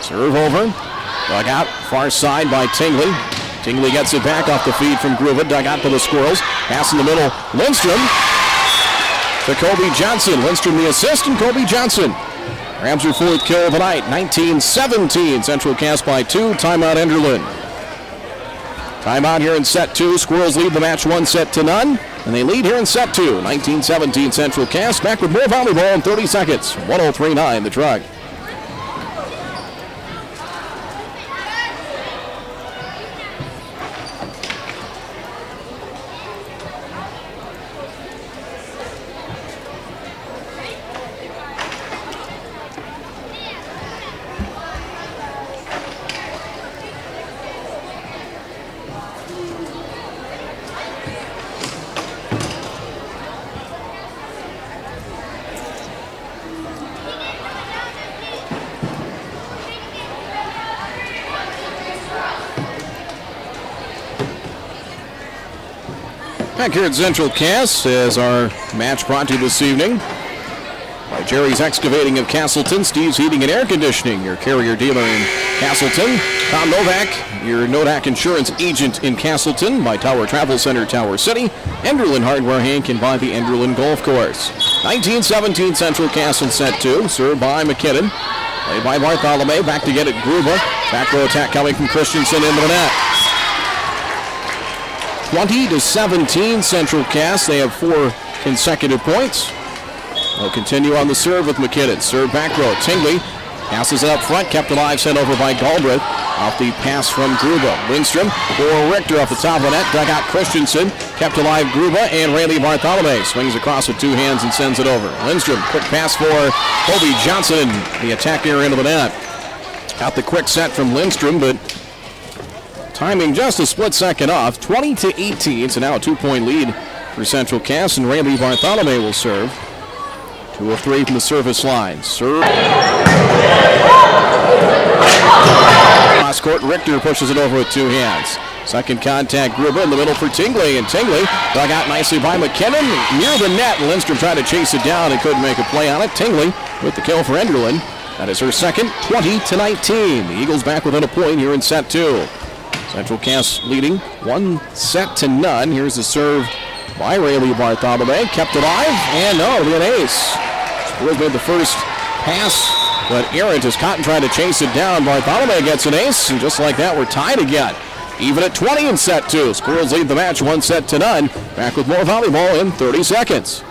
Serve over. Dug out far side by Tingley. Tingley gets it back off the feed from Gruva. Dug out for the Squirrels. Pass in the middle. Lindstrom to Kobe Johnson. Lindstrom the assist, and Kobe Johnson grabs her 4th kill of the night. 19-17. Central Cass by 2. Timeout Enderlin. Timeout here in set 2. Squirrels lead the match 1-0, and they lead here in set 2. 19-17 Central Cass. Back with more volleyball in 30 seconds. 103.9 the Drug. Back here at Central Cass as our match brought to you this evening by Jerry's Excavating of Castleton, Steve's Heating and Air Conditioning, your carrier dealer in Castleton. Tom Novak, your Nodak Insurance agent in Castleton, by Tower Travel Center, Tower City. Enderlin Hardware Hank, and by the Enderlin Golf Course. 19-17 Central Cass in set 2. Served by McKinnon. Played by Bartholomew. Back to get it, Gruba. Back row attack coming from Christensen into the net. 20-17 Central Cass. They have 4 consecutive points. They'll continue on the serve with McKinnon. Serve back row. Tingley passes it up front. Kept alive. Sent over by Galbraith. Off the pass from Gruba. Lindstrom for Richter off the top of the net. Dug out Christensen. Kept alive Gruba, and Rayleigh Bartholomew swings across with 2 hands and sends it over. Lindstrom, quick pass for Kobe Johnson. The attack here into the net. Got the quick set from Lindstrom, but timing just a split second off. 20-18, so now a 2-point lead for Central Cass, and Randy Bartholomew will serve. 2 of 3 from the service line. Serve. Cross court, Richter pushes it over with 2 hands. Second contact, Gruber in the middle for Tingley, and Tingley dug out nicely by McKinnon near the net. Lindstrom tried to chase it down and couldn't make a play on it. Tingley with the kill for Enderlin. That is her second, 20-19. The Eagles back within a point here in set 2. Central Cass leading 1-0. Here's the serve by Rayleigh Bartholomew. Kept it alive, and no, it'll be an ace. Squirrels made the first pass, but errant as Cotton tried to chase it down. Bartholomew gets an ace, and just like that, we're tied again. Even at 20 in set 2. Squirrels lead the match 1-0. Back with more volleyball in 30 seconds.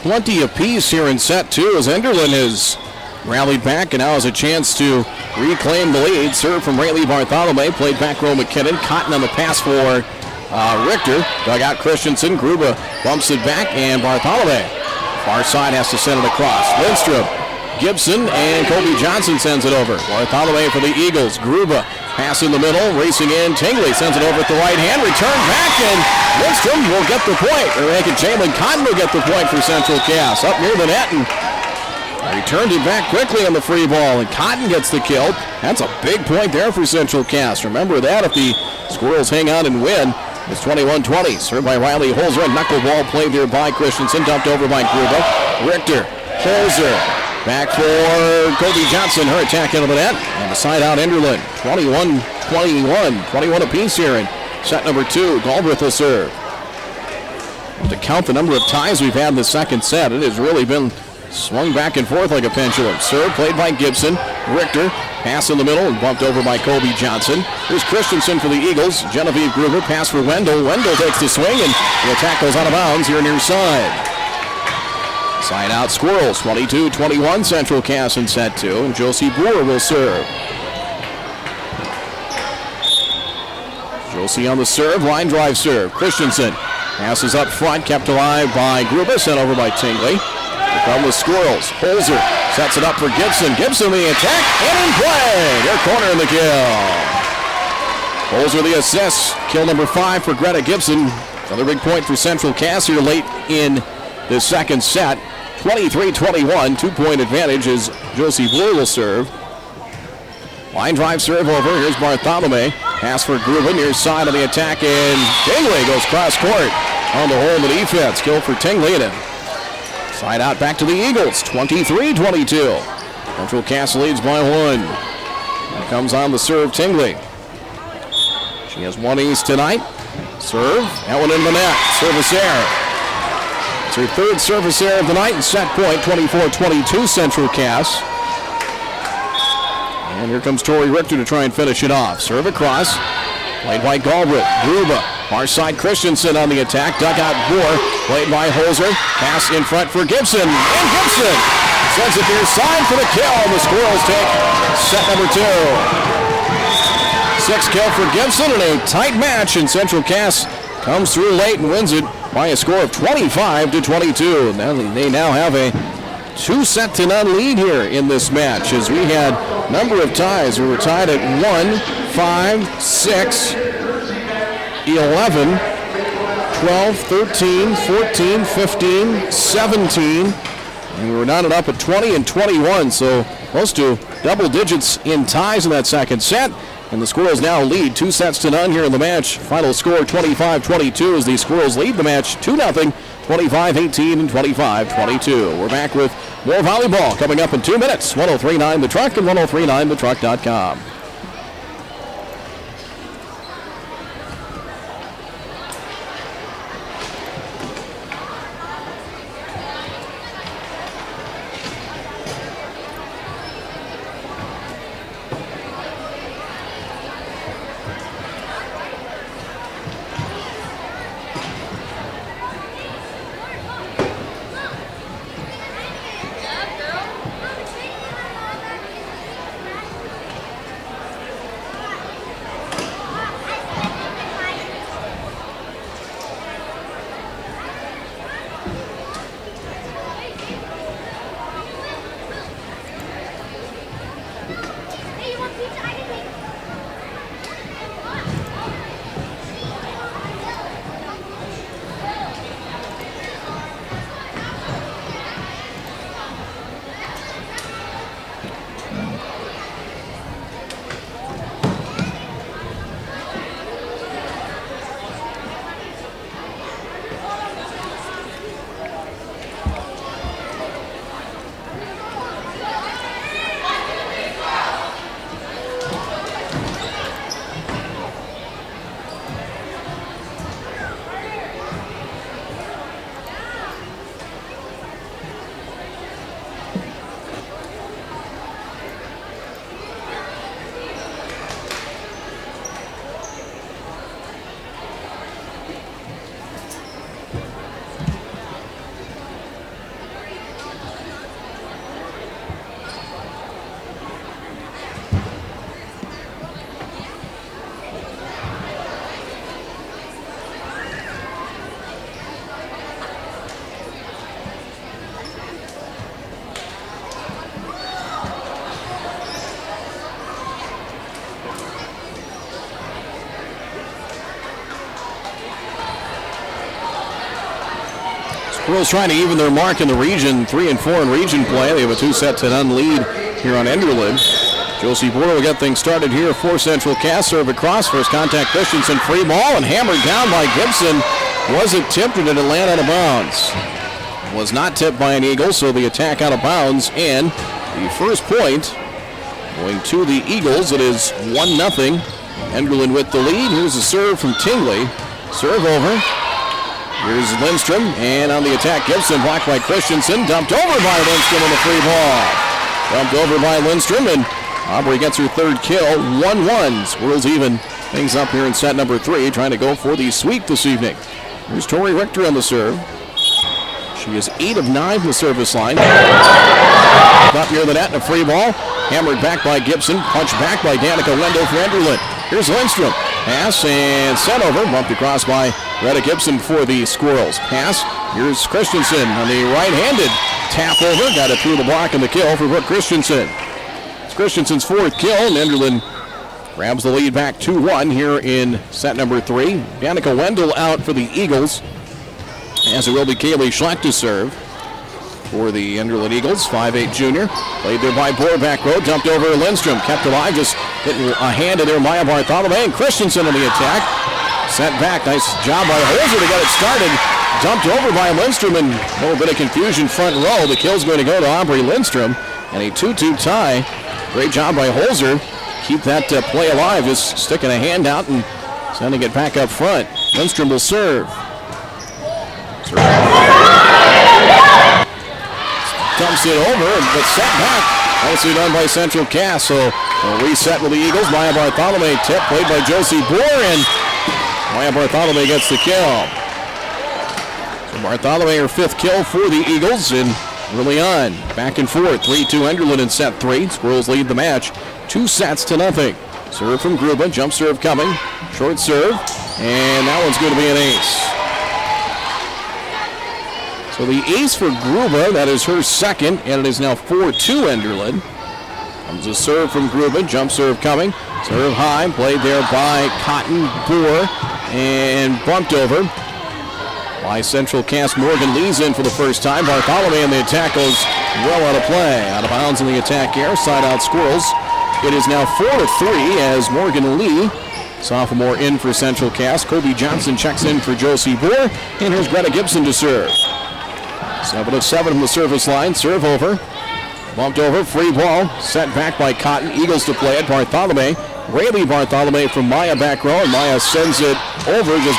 Plenty apiece here in set 2 as Enderlin has rallied back and now has a chance to reclaim the lead. Serve from Rayleigh Bartholomew, played back row McKinnon. Cotton on the pass for Richter. Dug out Christensen. Gruba bumps it back, and Bartholomew far side has to send it across. Lindstrom, Gibson, and Kobe Johnson sends it over. Bartholomew for the Eagles. Gruba pass in the middle, racing in. Tingley sends it over at the right hand, return back, and Lindstrom will get the point. Or make it Jalen Cotton will get the point for Central Cass. Up near the net, and returned it back quickly on the free ball, and Cotton gets the kill. That's a big point there for Central Cass. Remember that if the Squirrels hang on and win. It's 21-20. Served by Riley Holzer. A knuckleball played there by Christensen. Dumped over by Gruba. Richter, Holzer. Back for Kobe Johnson. Her attack into the net. And the side out Enderlin. 21-21. 21 apiece here in set number 2. Galbraith will serve. To count the number of ties we've had in the second set, it has really been swung back and forth like a pendulum. Serve played by Gibson. Richter, pass in the middle and bumped over by Kobe Johnson. Here's Christensen for the Eagles. Genevieve Gruber, pass for Wendell. Wendell takes the swing, and the attack goes out of bounds here near side. Side out Squirrels, 22-21, Central Cass in set 2, and Josie Brewer will serve. Josie on the serve, line drive serve. Christensen passes up front, kept alive by Gruber, sent over by Tingley. Here come the Squirrels. Holzer sets it up for Gibson. Gibson the attack, and in play. Their corner in the kill. Holzer the assist. Kill number 5 for Greta Gibson. Another big point for Central Cass here late in the second set. 23-21, 2-point advantage as Josie Blue will serve. Line drive serve over. Here's Bartholomew. Pass for Gruber near side of the attack, and Tingley goes cross court on the hole in the defense. Kill for Tingley, and side out back to the Eagles. 23-22. Central Cass leads by 1. Here comes on the serve Tingley. She has 1 ace tonight. Serve. That one in the net. Service error. It's her 3rd service error of the night and set point. 24-22 Central Cass. And here comes Tori Richter to try and finish it off. Serve across. Played by Galbraith. Gruba. Far side Christensen on the attack. Dug out Boer. Played by Holzer. Pass in front for Gibson. And Gibson sends it near side for the kill. The Squirrels take set number 2. 6 kill for Gibson in a tight match. And Central Cass comes through late and wins it by a score of 25-22. Now they now have a 2-0 lead here in this match, as we had a number of ties. We were tied at 1, 5, 6, 11, 12, 13, 14, 15, 17, and we were knotted up at 20 and 21, so close to double digits in ties in that second set. And the Squirrels now lead 2-0 here in the match. Final score 25-22 as the Squirrels lead the match 2-0, 25-18 and 25-22. We're back with more volleyball coming up in 2 minutes. 103.9 The Truck and 103.9thetruck.com. Squirrels trying to even their mark in the region, 3-4 in region play. They have a 2-0 lead here on Enderlin. Josie Boer will get things started here for Central Cass. Serve across, first contact Christensen, free ball, and hammered down by Gibson. Wasn't tipped, and it landed out of bounds. Was not tipped by an Eagle, so the attack out of bounds, and the first point going to the Eagles. It is 1-0. Enderlin with the lead. Here's a serve from Tingley. Serve over. Here's Lindstrom, and on the attack, Gibson blocked by Christensen. Dumped over by Lindstrom on the free ball. Dumped over by Lindstrom, and Aubrey gets her third kill. 1-1. Squirrels even things up here in set number 3, trying to go for the sweep this evening. Here's Tori Richter on the serve. She is 8 of 9 from the service line. Up near the net and a free ball. Hammered back by Gibson. Punched back by Danica Wendell for Enderlin. Here's Lindstrom. Pass and sent over. Bumped across by Retta Gibson for the Squirrels. Pass. Here's Christensen on the right-handed tap over. Got it through the block and the kill for Brooke Christensen. It's Christensen's 4th kill, and Enderlin grabs the lead back 2-1 here in set number 3. Danica Wendell out for the Eagles, as it will be Kaylee Schleck to serve for the Enderlin Eagles. 5'8" junior. Played there by Boer, back row. Dumped over Lindstrom. Kept alive. Just hitting a hand to there. Maya Bartholomew and Christensen on the attack. Sent back. Nice job by Holzer to get it started. Dumped over by Lindstrom, and a little bit of confusion front row. The kill's going to go to Aubrey Lindstrom. And a 2-2 tie. Great job by Holzer. Keep that play alive. Just sticking a hand out and sending it back up front. Lindstrom will serve. Dumps it over, but set back. Nicely done by Central Cass. So a reset with the Eagles. Maya Bartholomew tip played by Josie Boer, and Maya Bartholomew gets the kill. So Bartholomew, her 5th kill for the Eagles, and early on, back and forth. 3-2 Enderlin in set 3. Squirrels lead the match 2-0. Serve from Gruba. Jump serve coming. Short serve, and that one's going to be an ace. So the ace for Gruba, that is her 2nd, and it is now 4-2 Enderlin. Comes a serve from Gruba, jump serve coming. Serve high, played there by Cotton Boer, and bumped over by Central Cass. Morgan Lee's in for the first time. Bartholomew, and the attack goes well out of play. Out of bounds in the attack here, side out Squirrels. It is now 4-3 as Morgan Lee, sophomore, in for Central Cass. Kobe Johnson checks in for Josie Boer, and here's Greta Gibson to serve. 7 of 7 from the service line. Serve over. Bumped over. Free ball. Set back by Cotton. Eagles to play it. Bartholomew. Rayleigh Bartholomew from Maya back row. And Maya sends it over, just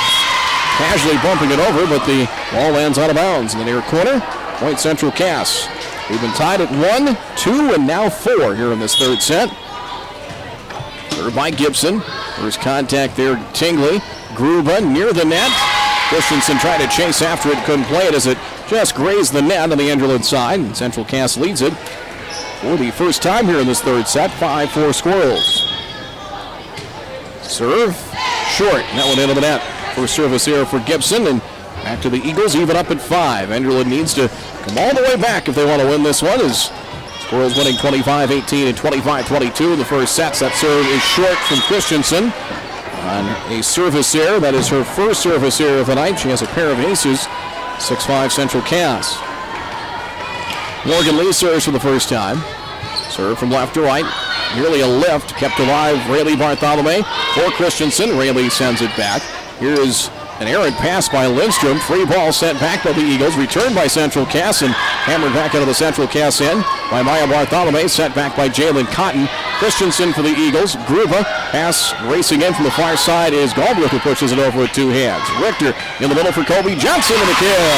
casually bumping it over, but the ball lands out of bounds in the near corner. Point Central Cass. We've been tied at 1, 2, and now 4 here in this 3rd set. Served by Gibson. First contact there, Tingley. Gruba near the net. Christensen tried to chase after it, couldn't play it as it just grazed the net on the Enderlin side. And Central Cass leads it for the first time here in this 3rd set. 5-4 Squirrels. Serve short. That one into the net. First service here for Gibson, and back to the Eagles, even up at 5. Enderlin needs to come all the way back if they want to win this one, as Squirrels winning 25-18 and 25-22 in the first sets. That serve is short from Christensen on a service error. That is her first service error of the night. She has a pair of aces. 6-5 Central Cass. Morgan Lee serves for the first time. Serve from left to right. Nearly a lift. Kept alive. Rayleigh Bartholomew for Christensen. Rayleigh sends it back. Here is an errant pass by Lindstrom. Free ball sent back by the Eagles. Returned by Central Cass and hammered back out of the Central Cass end by Maya Bartholomew. Sent back by Jalen Cotton. Christensen for the Eagles. Gruba. Pass racing in from the far side is Galbraith, who pushes it over with 2 hands. Richter in the middle for Kobe Johnson, and a kill.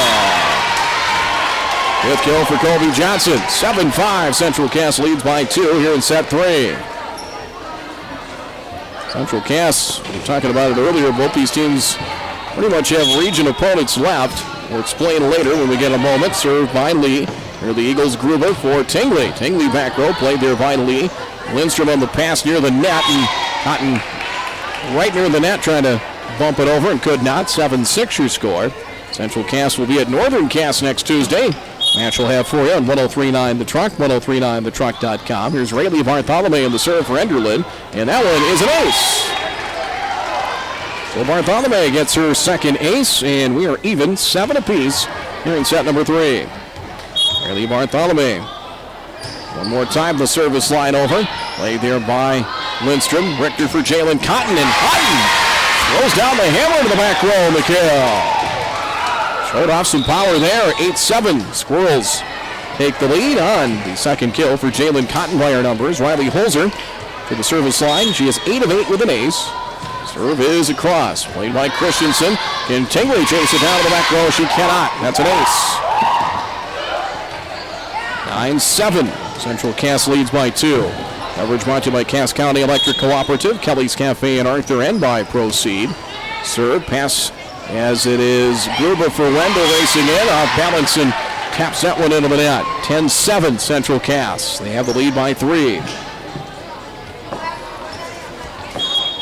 5th kill for Kobe Johnson. 7-5. Central Cass leads by 2 here in set 3. Central Cass, we were talking about it earlier, both these teams pretty much have region opponents left. We'll explain later when we get a moment. Served by Lee. Here the Eagles. Gruba for Tingley. Tingley back row, played there by Lee. Lindstrom on the pass near the net, and Cotton right near the net trying to bump it over and could not. 7-6 your score. Central Cass will be at Northern Cass next Tuesday. Match we'll have for you on 103.9 The Truck, 103.9thetruck.com. Here's Rayleigh Bartholomew in the serve for Enderlin, and that one is an ace. So Bartholomew gets her 2nd ace, and we are even 7 apiece here in set number 3. Riley Bartholomew. One more time, the service line over. Played there by Lindstrom. Richter for Jalen Cotton, and Cotton throws down the hammer to the back row, the kill. Showed off some power there, 8-7. Squirrels take the lead on the second kill for Jalen Cotton by our numbers. Riley Holzer to the service line. She is 8 of 8 with an ace. Serve is across. Played by Christensen. Can Tingley chase it down to the back row? She cannot. That's an ace. 9-7. Central Cass leads by 2. Coverage brought to you by Cass County Electric Cooperative, Kelly's Cafe, and Arthur, and by Proceed. Serve, pass as it is Gruber for Wendell racing in. Off balance and taps that one into the net. 10-7 Central Cass. They have the lead by 3.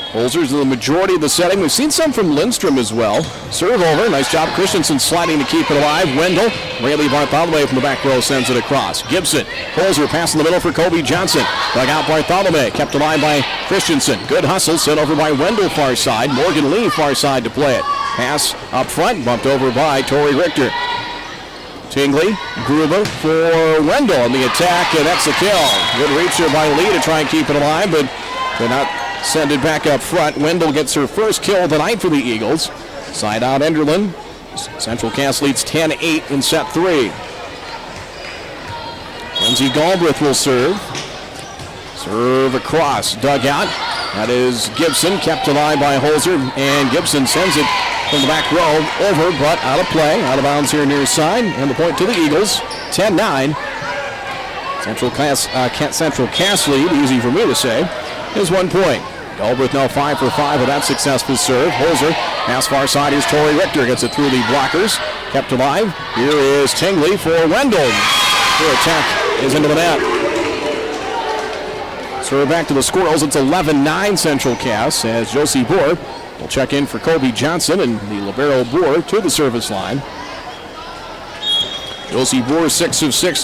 Holzer's in the majority of the setting. We've seen some from Lindstrom as well. Serve over. Nice job. Christensen sliding to keep it alive. Wendell. Rayleigh Bartholomew from the back row sends it across. Gibson. Holzer pass in the middle for Kobe Johnson. Dug out Bartholomew. Kept alive by Christensen. Good hustle. Sent over by Wendell far side. Morgan Lee far side to play it. Pass up front. Bumped over by Tori Richter. Tingley. Gruber for Wendell on the attack. And that's the kill. Good reach here by Lee to try and keep it alive, but they're not. Send it back up front. Wendell gets her first kill of the night for the Eagles. Side out Enderlin. Central Cass leads 10-8 in set 3. Lindsay Galbraith will serve. Serve across. Dug out. That is Gibson. Kept alive by Holzer. And Gibson sends it from the back row over, but out of play. Out of bounds here near side. And the point to the Eagles. 10-9. Central Cass lead, easy for me to say, is 1 point. Galbraith now 5 for 5 with that successful serve. Holzer, pass far side. Here's Tori Richter. Gets it through the blockers. Kept alive. Here is Tingley for Wendell. Her attack is into the net. Serve back to the Squirrels. It's 11-9 Central Cass as Josie Boer will check in for Kobe Johnson and the libero Boer to the service line. Josie Boer 6 of 6.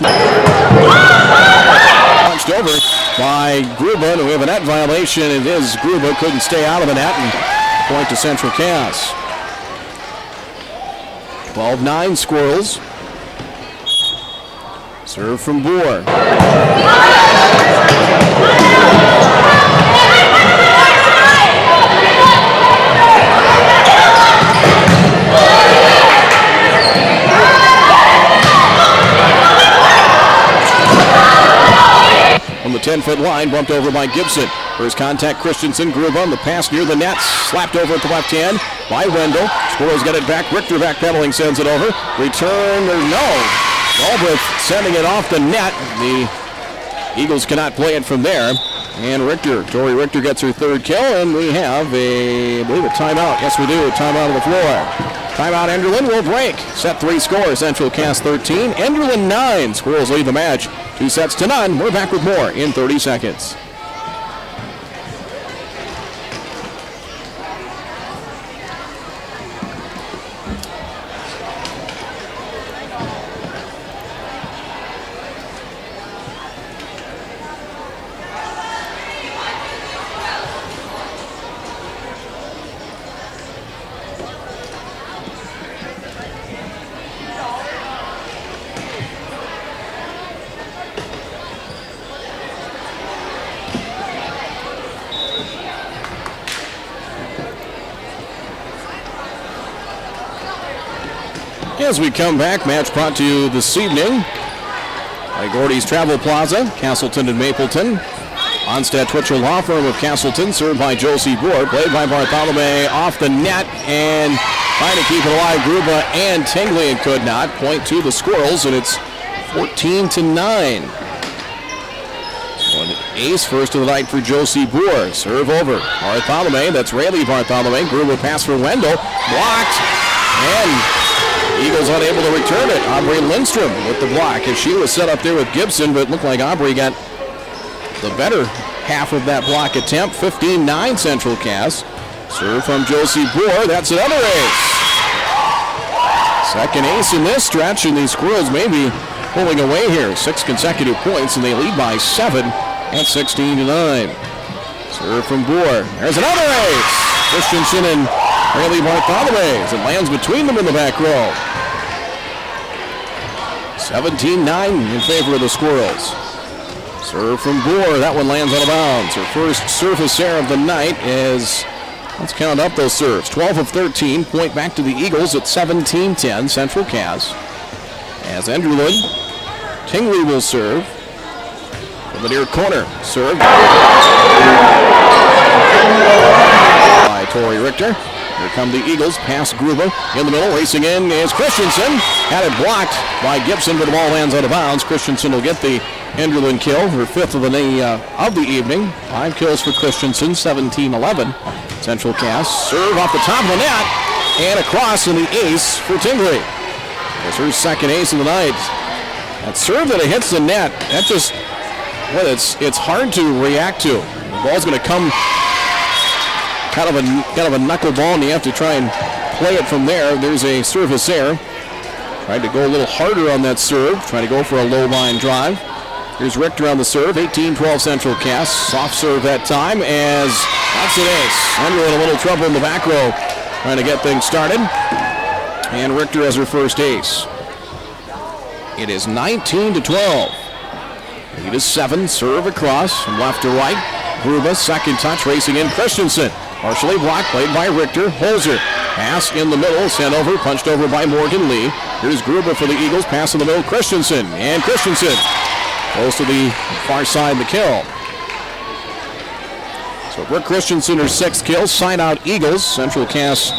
Punched over by Gruba, and we have a net violation. It is Gruba, couldn't stay out of the net, and point to Central Cass. 12-9 Squirrels. Serve from Boer. On the 10-foot line, bumped over by Gibson. First contact, Christensen. Groove on the pass near the net. Slapped over at the left hand by Wendell. Squirrels get it back. Richter backpedaling, sends it over. Return or no. Galbraith sending it off the net. The Eagles cannot play it from there. And Tori Richter gets her third kill, and we have I believe a timeout. Yes, we do. A timeout on the floor. Timeout, Enderlin will break. Set 3 score, Central Cass 13, Enderlin 9. Squirrels lead the match 2-0. We're back with more in 30 seconds. As we come back, match brought to you this evening by Gordy's Travel Plaza, Castleton and Mapleton. Onstead Twitchell Law Firm of Castleton, served by Josie Boer, played by Bartholomew off the net and trying to keep it alive. Gruba and Tingley and could not. Point to the Squirrels, and it's 14-9. An ace first of the night for Josie Boer. Serve over. Bartholomew, that's Rayleigh Bartholomew. Gruba pass for Wendell. Blocked. And Eagles unable to return it. Aubrey Lindstrom with the block as she was set up there with Gibson, but it looked like Aubrey got the better half of that block attempt. 15-9 Central Cass. Serve from Josie Boer. That's another ace. Second ace in this stretch, and these Squirrels may be pulling away here. 6 consecutive points, and they lead by 7 at 16-9. Serve from Boer. There's another ace. Christensen and Rayleigh Bartholomew as it lands between them in the back row. 17-9 in favor of the Squirrels. Serve from Gore. That one lands out of bounds. Her first surface error of the night is, let's count up those serves. 12 of 13. Point back to the Eagles at 17-10. Central Cass. As Enderlin, Tingley will serve. From the near corner. Serve by Tori Richter. Here come the Eagles, past Gruba. In the middle, racing in is Christensen. Had it blocked by Gibson, but the ball lands out of bounds. Christensen will get the Enderlin kill, her fifth of the evening. 5 kills for Christensen, 17-11. Central Cass, serve off the top of the net, and across in the ace for Tingley. It's her second ace of the night. That serve that it hits the net, that just, well, it's hard to react to. The ball's going to come kind of a knuckleball, and you have to try and play it from there. There's a service error. Tried to go a little harder on that serve. Trying to go for a low line drive. Here's Richter on the serve. 18-12 Central Cass. Soft serve that time as that's an ace. Enderlin in a little trouble in the back row. Trying to get things started. And Richter has her first ace. It is 19-12. Lead is 7. Serve across from left to right. Gruba, second touch, racing in Christensen. Partially blocked, played by Richter. Holzer. Pass in the middle, sent over, punched over by Morgan Lee. Here's Gruba for the Eagles. Pass in the middle, Christensen. And Christensen goes to the far side of the kill. So Brooke Christensen, her 6th kill. Side out Eagles. Central Cass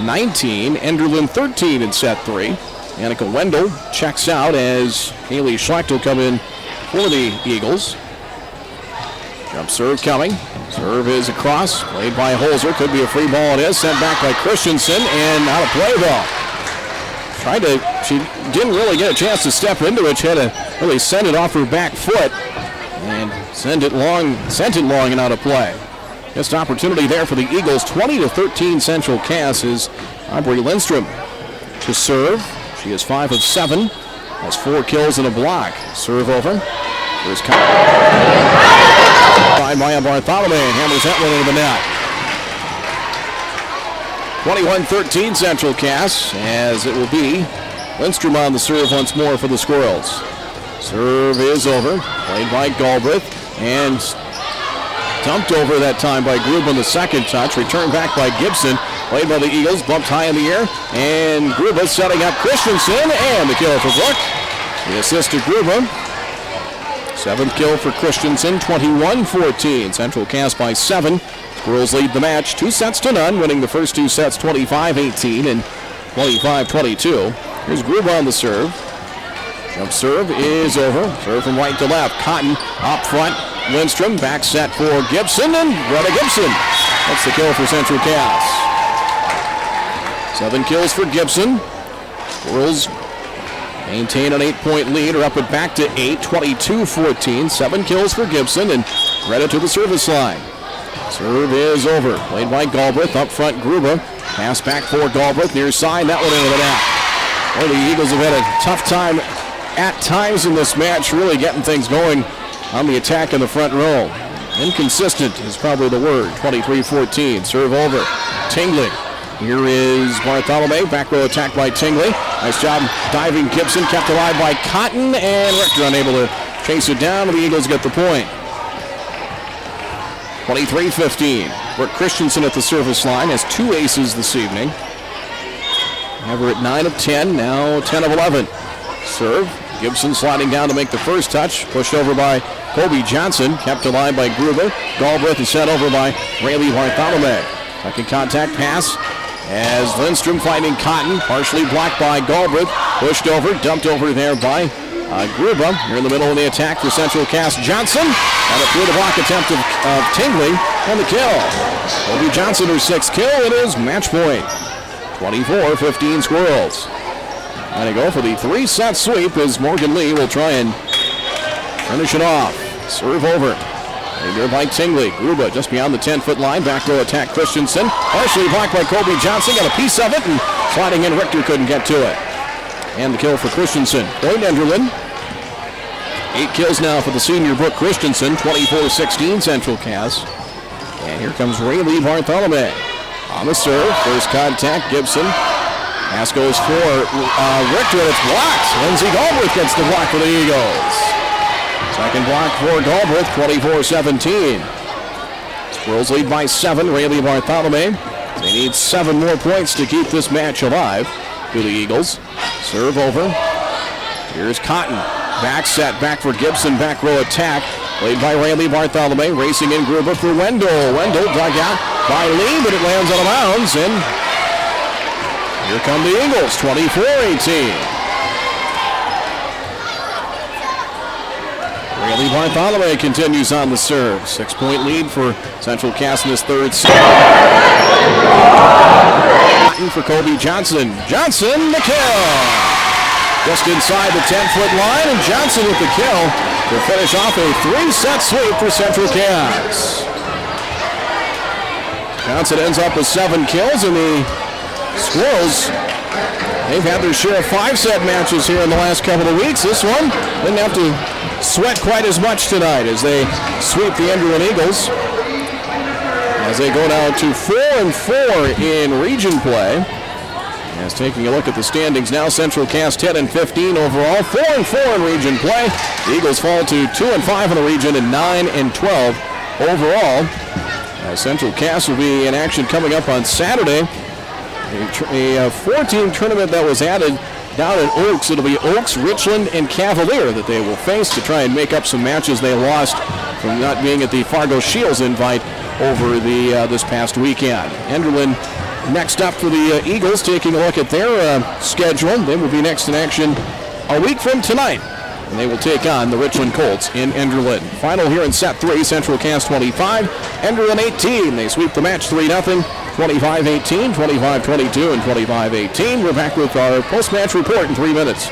19. Enderlin 13 in set 3. Annika Wendell checks out as Haley Schlecht will come in for the Eagles. Jump serve coming. Serve is across. Played by Holzer. Could be a free ball. It is. Sent back by Christensen. And out of play though. She didn't really get a chance to step into it. She had to really send it off her back foot. And sent it long and out of play. Missed opportunity there for the Eagles. 20-13 Central Cass is Aubrey Lindstrom to serve. She is 5 of 7. Has 4 kills and a block. Serve over. There's by Bartholomew, hammers that one into the net. 21-13 Central Cass, as it will be Lindstrom on the serve once more for the Squirrels. Serve is over, played by Galbraith, and dumped over that time by Grube on the second touch. Returned back by Gibson, played by the Eagles, bumped high in the air, and Gruba setting up Christensen, and the kill for Brooke. The assist to Gruba. 7th kill for Christensen, 21-14. Central Cass by 7. Squirrels lead the match 2-0, winning the first 2 sets 25-18 and 25-22. Here's Gruba on the serve. Jump serve is over. Serve from right to left. Cotton up front. Lindstrom back set for Gibson, and Greta Gibson. That's the kill for Central Cass. 7 kills for Gibson. Squirrels maintain an 8-point lead, or up it back to 8, 22-14. 7 kills for Gibson, and Greta to the service line. Serve is over. Played by Galbraith. Up front, Gruba. Pass back for Galbraith. Near side. That one into the net. Well, the Eagles have had a tough time at times in this match, really getting things going on the attack in the front row. Inconsistent is probably the word. 23-14. Serve over. Tingley. Here is Bartholomew. Back row attack by Tingley. Nice job diving Gibson. Kept alive by Cotton. And Richter unable to chase it down. And the Eagles get the point. 23-15. Brooke Christensen at the service line has 2 aces this evening. Everett 9 of 10. Now 10 of 11. Serve. Gibson sliding down to make the first touch. Pushed over by Kobe Johnson. Kept alive by Gruber. Galbraith is set over by Rayleigh Bartholomew. Second contact pass as Lindstrom finding Cotton. Partially blocked by Galbraith. Pushed over. Dumped over there by Gruba. Here in the middle of the attack for Central Cass. Johnson. And a through the block attempt of Tingley. And the kill. Kobe Johnson, her 6th kill. It is match point. 24-15 Squirrels. And to go for the 3-set sweep as Morgan Lee will try and finish it off. Serve over. There by Tingley. Gruba just beyond the 10-foot line. Back row attack Christensen. Partially blocked by Kobe Johnson. Got a piece of it, and sliding in Richter couldn't get to it. And the kill for Christensen. Point Enderlin. 8 kills now for the senior Brooke Christensen. 24-16 Central Cass. And here comes Rayleigh Bartholomew. On the serve. First contact. Gibson Pass goes for Richter, and it's blocked. Lindsey Galbraith gets the block for the Eagles. Second block for Galbraith, 24-17. Squirrels lead by 7. Rayleigh Bartholomew. They need 7 more points to keep this match alive to the Eagles. Serve over. Here's Cotton. Back set, back for Gibson, back row attack. Played by Rayleigh Bartholomew. Racing in Gruber for Wendell. Wendell dug out by Lee, but it lands out of bounds. And here come the Eagles, 24-18. Rayleigh Bartholomew continues on the serve. 6-point lead for Central Cass in this third set. For Kobe Johnson. Johnson, the kill. Just inside the 10-foot line, and Johnson with the kill to finish off a 3-set sweep for Central Cass. Johnson ends up with 7 kills, and the Squirrels, they've had their share of 5-set matches here in the last couple of weeks. This one didn't have to sweat quite as much tonight as they sweep the Enderlin Eagles. As they go down to 4-4 in region play. As taking a look at the standings now, Central Cass 10-15 overall, 4-4 in region play. The Eagles fall to 2-5 in the region and 9-12 overall. Central Cass will be in action coming up on Saturday. A 4-team tournament that was added down in Oaks. It'll be Oaks, Richland, and Cavalier that they will face to try and make up some matches they lost from not being at the Fargo Shields invite over this past weekend. Enderlin next up for the Eagles, taking a look at their schedule. They will be next in action a week from tonight, and they will take on the Richland Colts in Enderlin. Final here in set 3, Central Cass 25, Enderlin 18. They sweep the match 3-0, 25-18, 25-22, and 25-18. We're back with our post-match report in 3 minutes.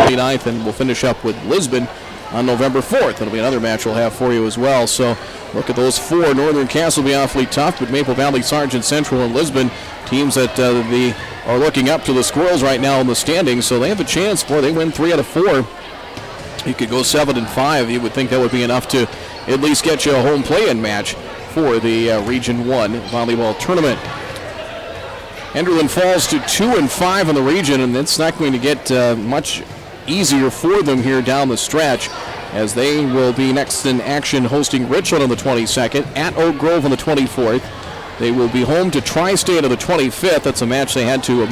29th, and we'll finish up with Lisbon on November 4th. That'll be another match we'll have for you as well. So look at those four. Northern Cass will be awfully tough, but Maple Valley, Sargent Central, and Lisbon, teams that are looking up to the Squirrels right now in the standings. So they have a chance. Boy, they win 3 out of 4. You could go 7-5. You would think that would be enough to at least get you a home play-in match for the Region 1 volleyball tournament. Enderlin falls to 2-5 in the region, and it's not going to get much easier for them here down the stretch, as they will be next in action hosting Richland on the 22nd, at Oak Grove on the 24th. They will be home to Tri-State on the 25th. That's a match they had to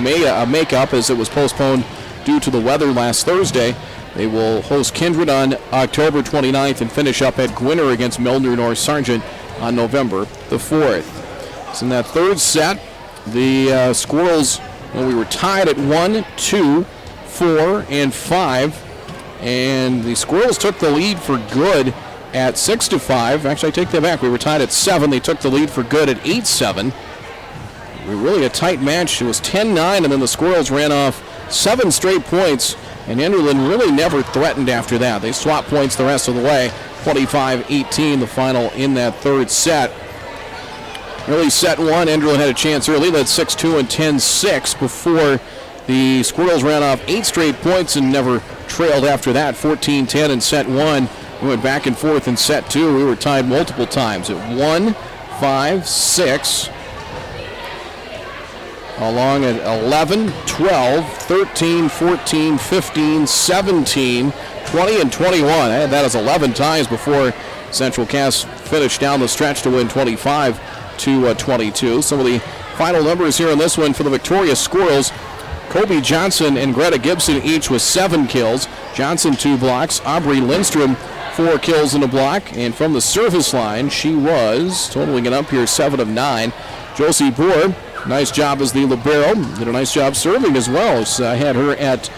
make up as it was postponed due to the weather last Thursday. They will host Kindred on October 29th and finish up at Gwinner against Milner North Sargent on November the 4th. So in that third set, the Squirrels, we were tied at 1, 2, 4, and 5, and the Squirrels took the lead for good at 6-5. Actually, I take that back. We were tied at 7. They took the lead for good at 8-7. Really a tight match. It was 10-9, and then the Squirrels ran off 7 straight points, and Enderlin really never threatened after that. They swapped points the rest of the way. 25-18, the final in that third set. Early set 1, Enderlin had a chance early, led 6-2 and 10-6 before the Squirrels ran off 8 straight points and never trailed after that. 14-10 in set 1. We went back and forth in set 2. We were tied multiple times at 1, 5, 6, along at 11, 12, 13, 14, 15, 17, 20, and 21. I had that as 11 ties before Central Cass finished down the stretch to win 25-22. Some of the final numbers here on this one for the victorious Squirrels. Kobe Johnson and Greta Gibson each with 7 kills. Johnson 2 blocks. Aubrey Lindstrom 4 kills in a block. And from the service line, she was, totaling it up here, 7 of 9. Josie Boer, nice job as the libero. Did a nice job serving as well. So I had her at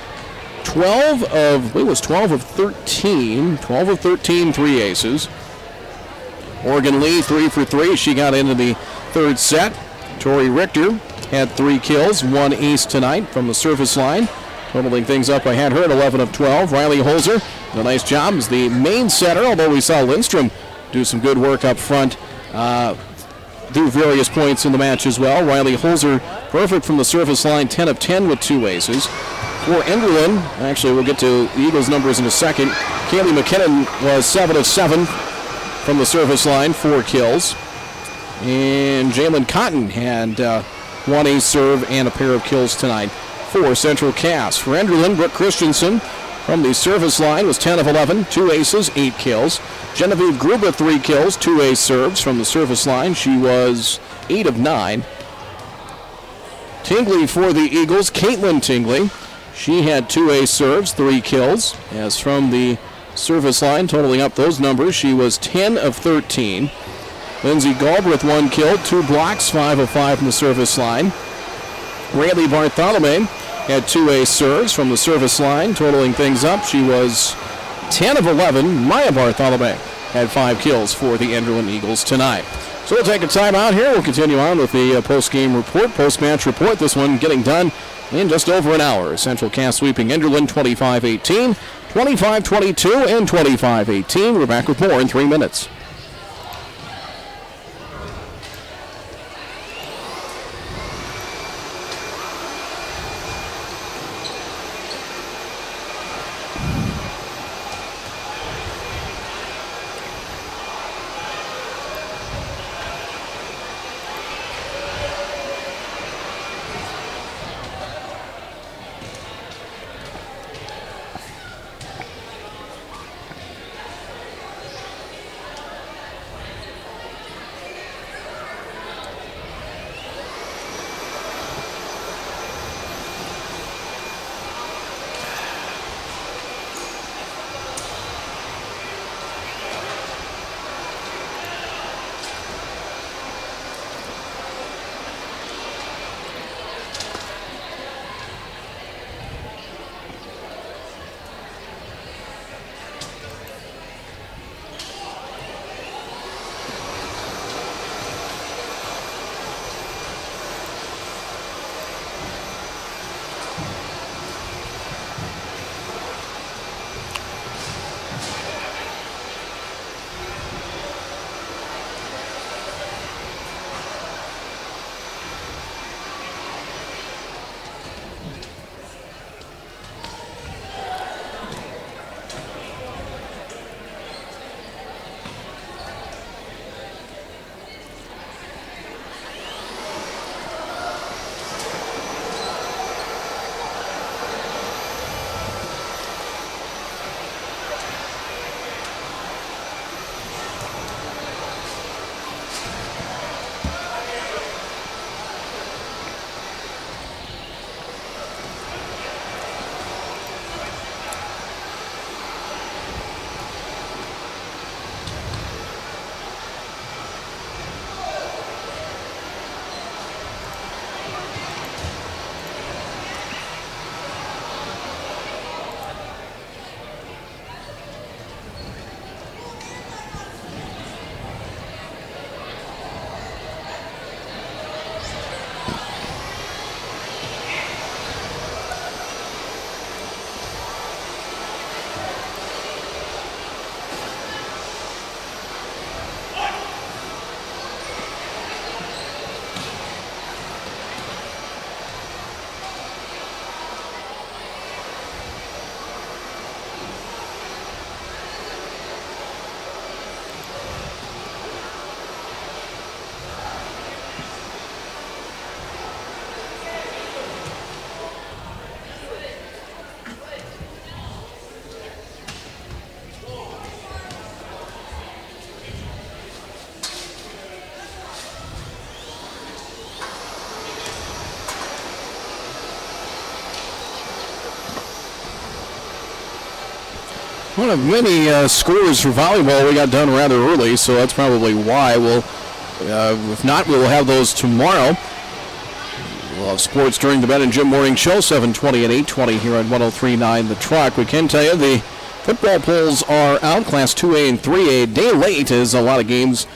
12 of 13. 12 of 13, 3 aces. Morgan Lee, 3 for 3. She got into the third set. Tori Richter had 3 kills, 1 ace tonight from the service line. Totaling things up, I had her at 11 of 12. Riley Holzer did a nice job as the main setter, although we saw Lindstrom do some good work up front through various points in the match as well. Riley Holzer, perfect from the service line, 10 of 10 with 2 aces. For Enderlin, actually we'll get to the Eagles numbers in a second. Kaylee McKinnon was 7 of 7 from the service line, 4 kills. And Jalen Cotton had 1 ace serve and a pair of kills tonight for Central Cass. For Enderlin, Brooke Christensen from the service line was 10 of 11, 2 aces, 8 kills. Genevieve Gruba, 3 kills, 2 ace serves from the service line. She was 8 of 9. Tingley for the Eagles, Caitlin Tingley. She had 2 ace serves, 3 kills. As from the service line, totaling up those numbers, she was 10 of 13. Lindsay Galbraith, 1 kill, 2 blocks, 5 of 5 from the service line. Rayleigh Bartholomew had 2 ace serves from the service line, totaling things up. She was 10 of 11. Maya Bartholomew had 5 kills for the Enderlin Eagles tonight. So we'll take a time out here. We'll continue on with the post-game report, post-match report. This one getting done in just over an hour. Central Cass sweeping Enderlin 25-18, 25-22, and 25-18. We're back with more in 3 minutes. One of many scores for volleyball. We got done rather early, so that's probably why. If not, we will have those tomorrow. We'll have sports during the Ben and Jim Morning Show, 7:20 and 8:20 here on 103.9 The Truck. We can tell you the football polls are out, Class 2A and 3A. Day late as a lot of games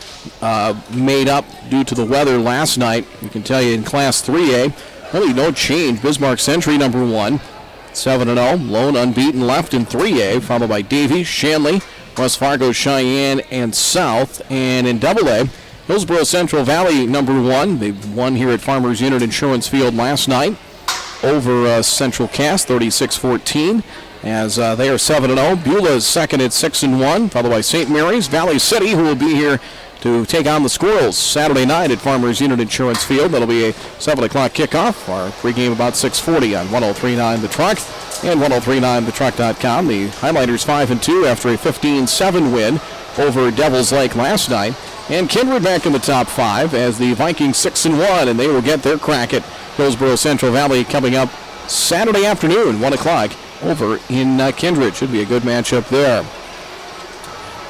made up due to the weather last night. We can tell you in Class 3A, really no change. Bismarck Century, number 1, 7-0. Lone unbeaten left in 3A, followed by Davie, Shanley, West Fargo, Cheyenne, and South. And in AA, Hillsborough Central Valley, number 1. They won here at Farmers Unit Insurance Field last night over Central Cass, 36-14, as they are 7-0. Beulah is second at 6-1, followed by St. Mary's. Valley City, who will be here to take on the Squirrels Saturday night at Farmers Unit Insurance Field. That'll be a 7 o'clock kickoff. Our pregame about 6:40 on 103.9 The Truck and 103.9thetruck.com. The Highlighters 5-2 after a 15-7 win over Devils Lake last night. And Kindred back in the top 5 as the Vikings 6-1, and they will get their crack at Hillsborough Central Valley coming up Saturday afternoon, 1 o'clock over in Kindred. Should be a good matchup there.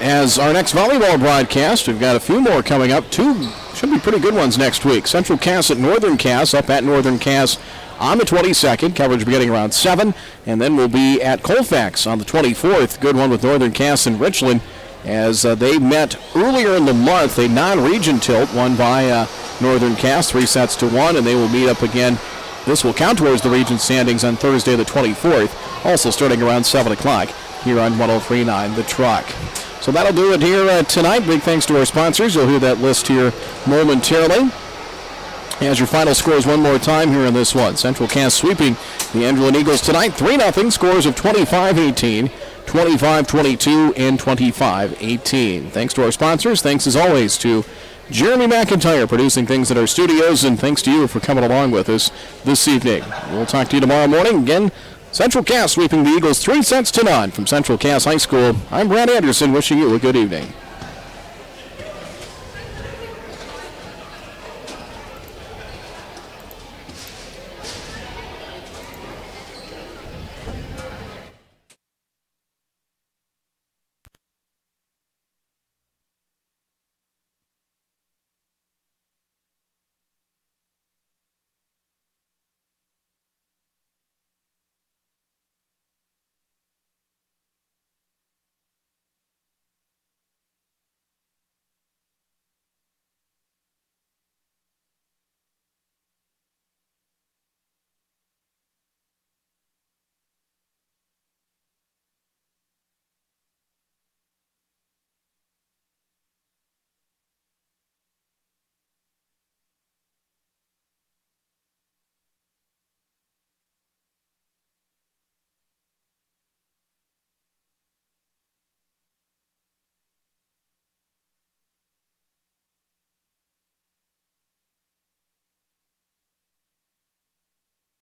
As our next volleyball broadcast, we've got a few more coming up. 2 should be pretty good ones next week. Central Cass at Northern Cass, up at Northern Cass on the 22nd. Coverage beginning around 7. And then we'll be at Colfax on the 24th. Good one with Northern Cass and Richland, as they met earlier in the month, a non-region tilt won by Northern Cass 3-1, and they will meet up again. This will count towards the region standings on Thursday the 24th, also starting around 7 o'clock here on 103.9 The Truck. So that'll do it here tonight. Big thanks to our sponsors. You'll hear that list here momentarily. As your final scores one more time here in this one. Central Cass sweeping the Enderlin Eagles tonight, 3-0, scores of 25-18. 25-22 and 25-18. Thanks to our sponsors. Thanks as always to Jeremy McIntyre producing things at our studios, and thanks to you for coming along with us this evening. We'll talk to you tomorrow morning. Again, Central Cass sweeping the Eagles 3-0 from Central Cass High School. I'm Brad Anderson wishing you a good evening.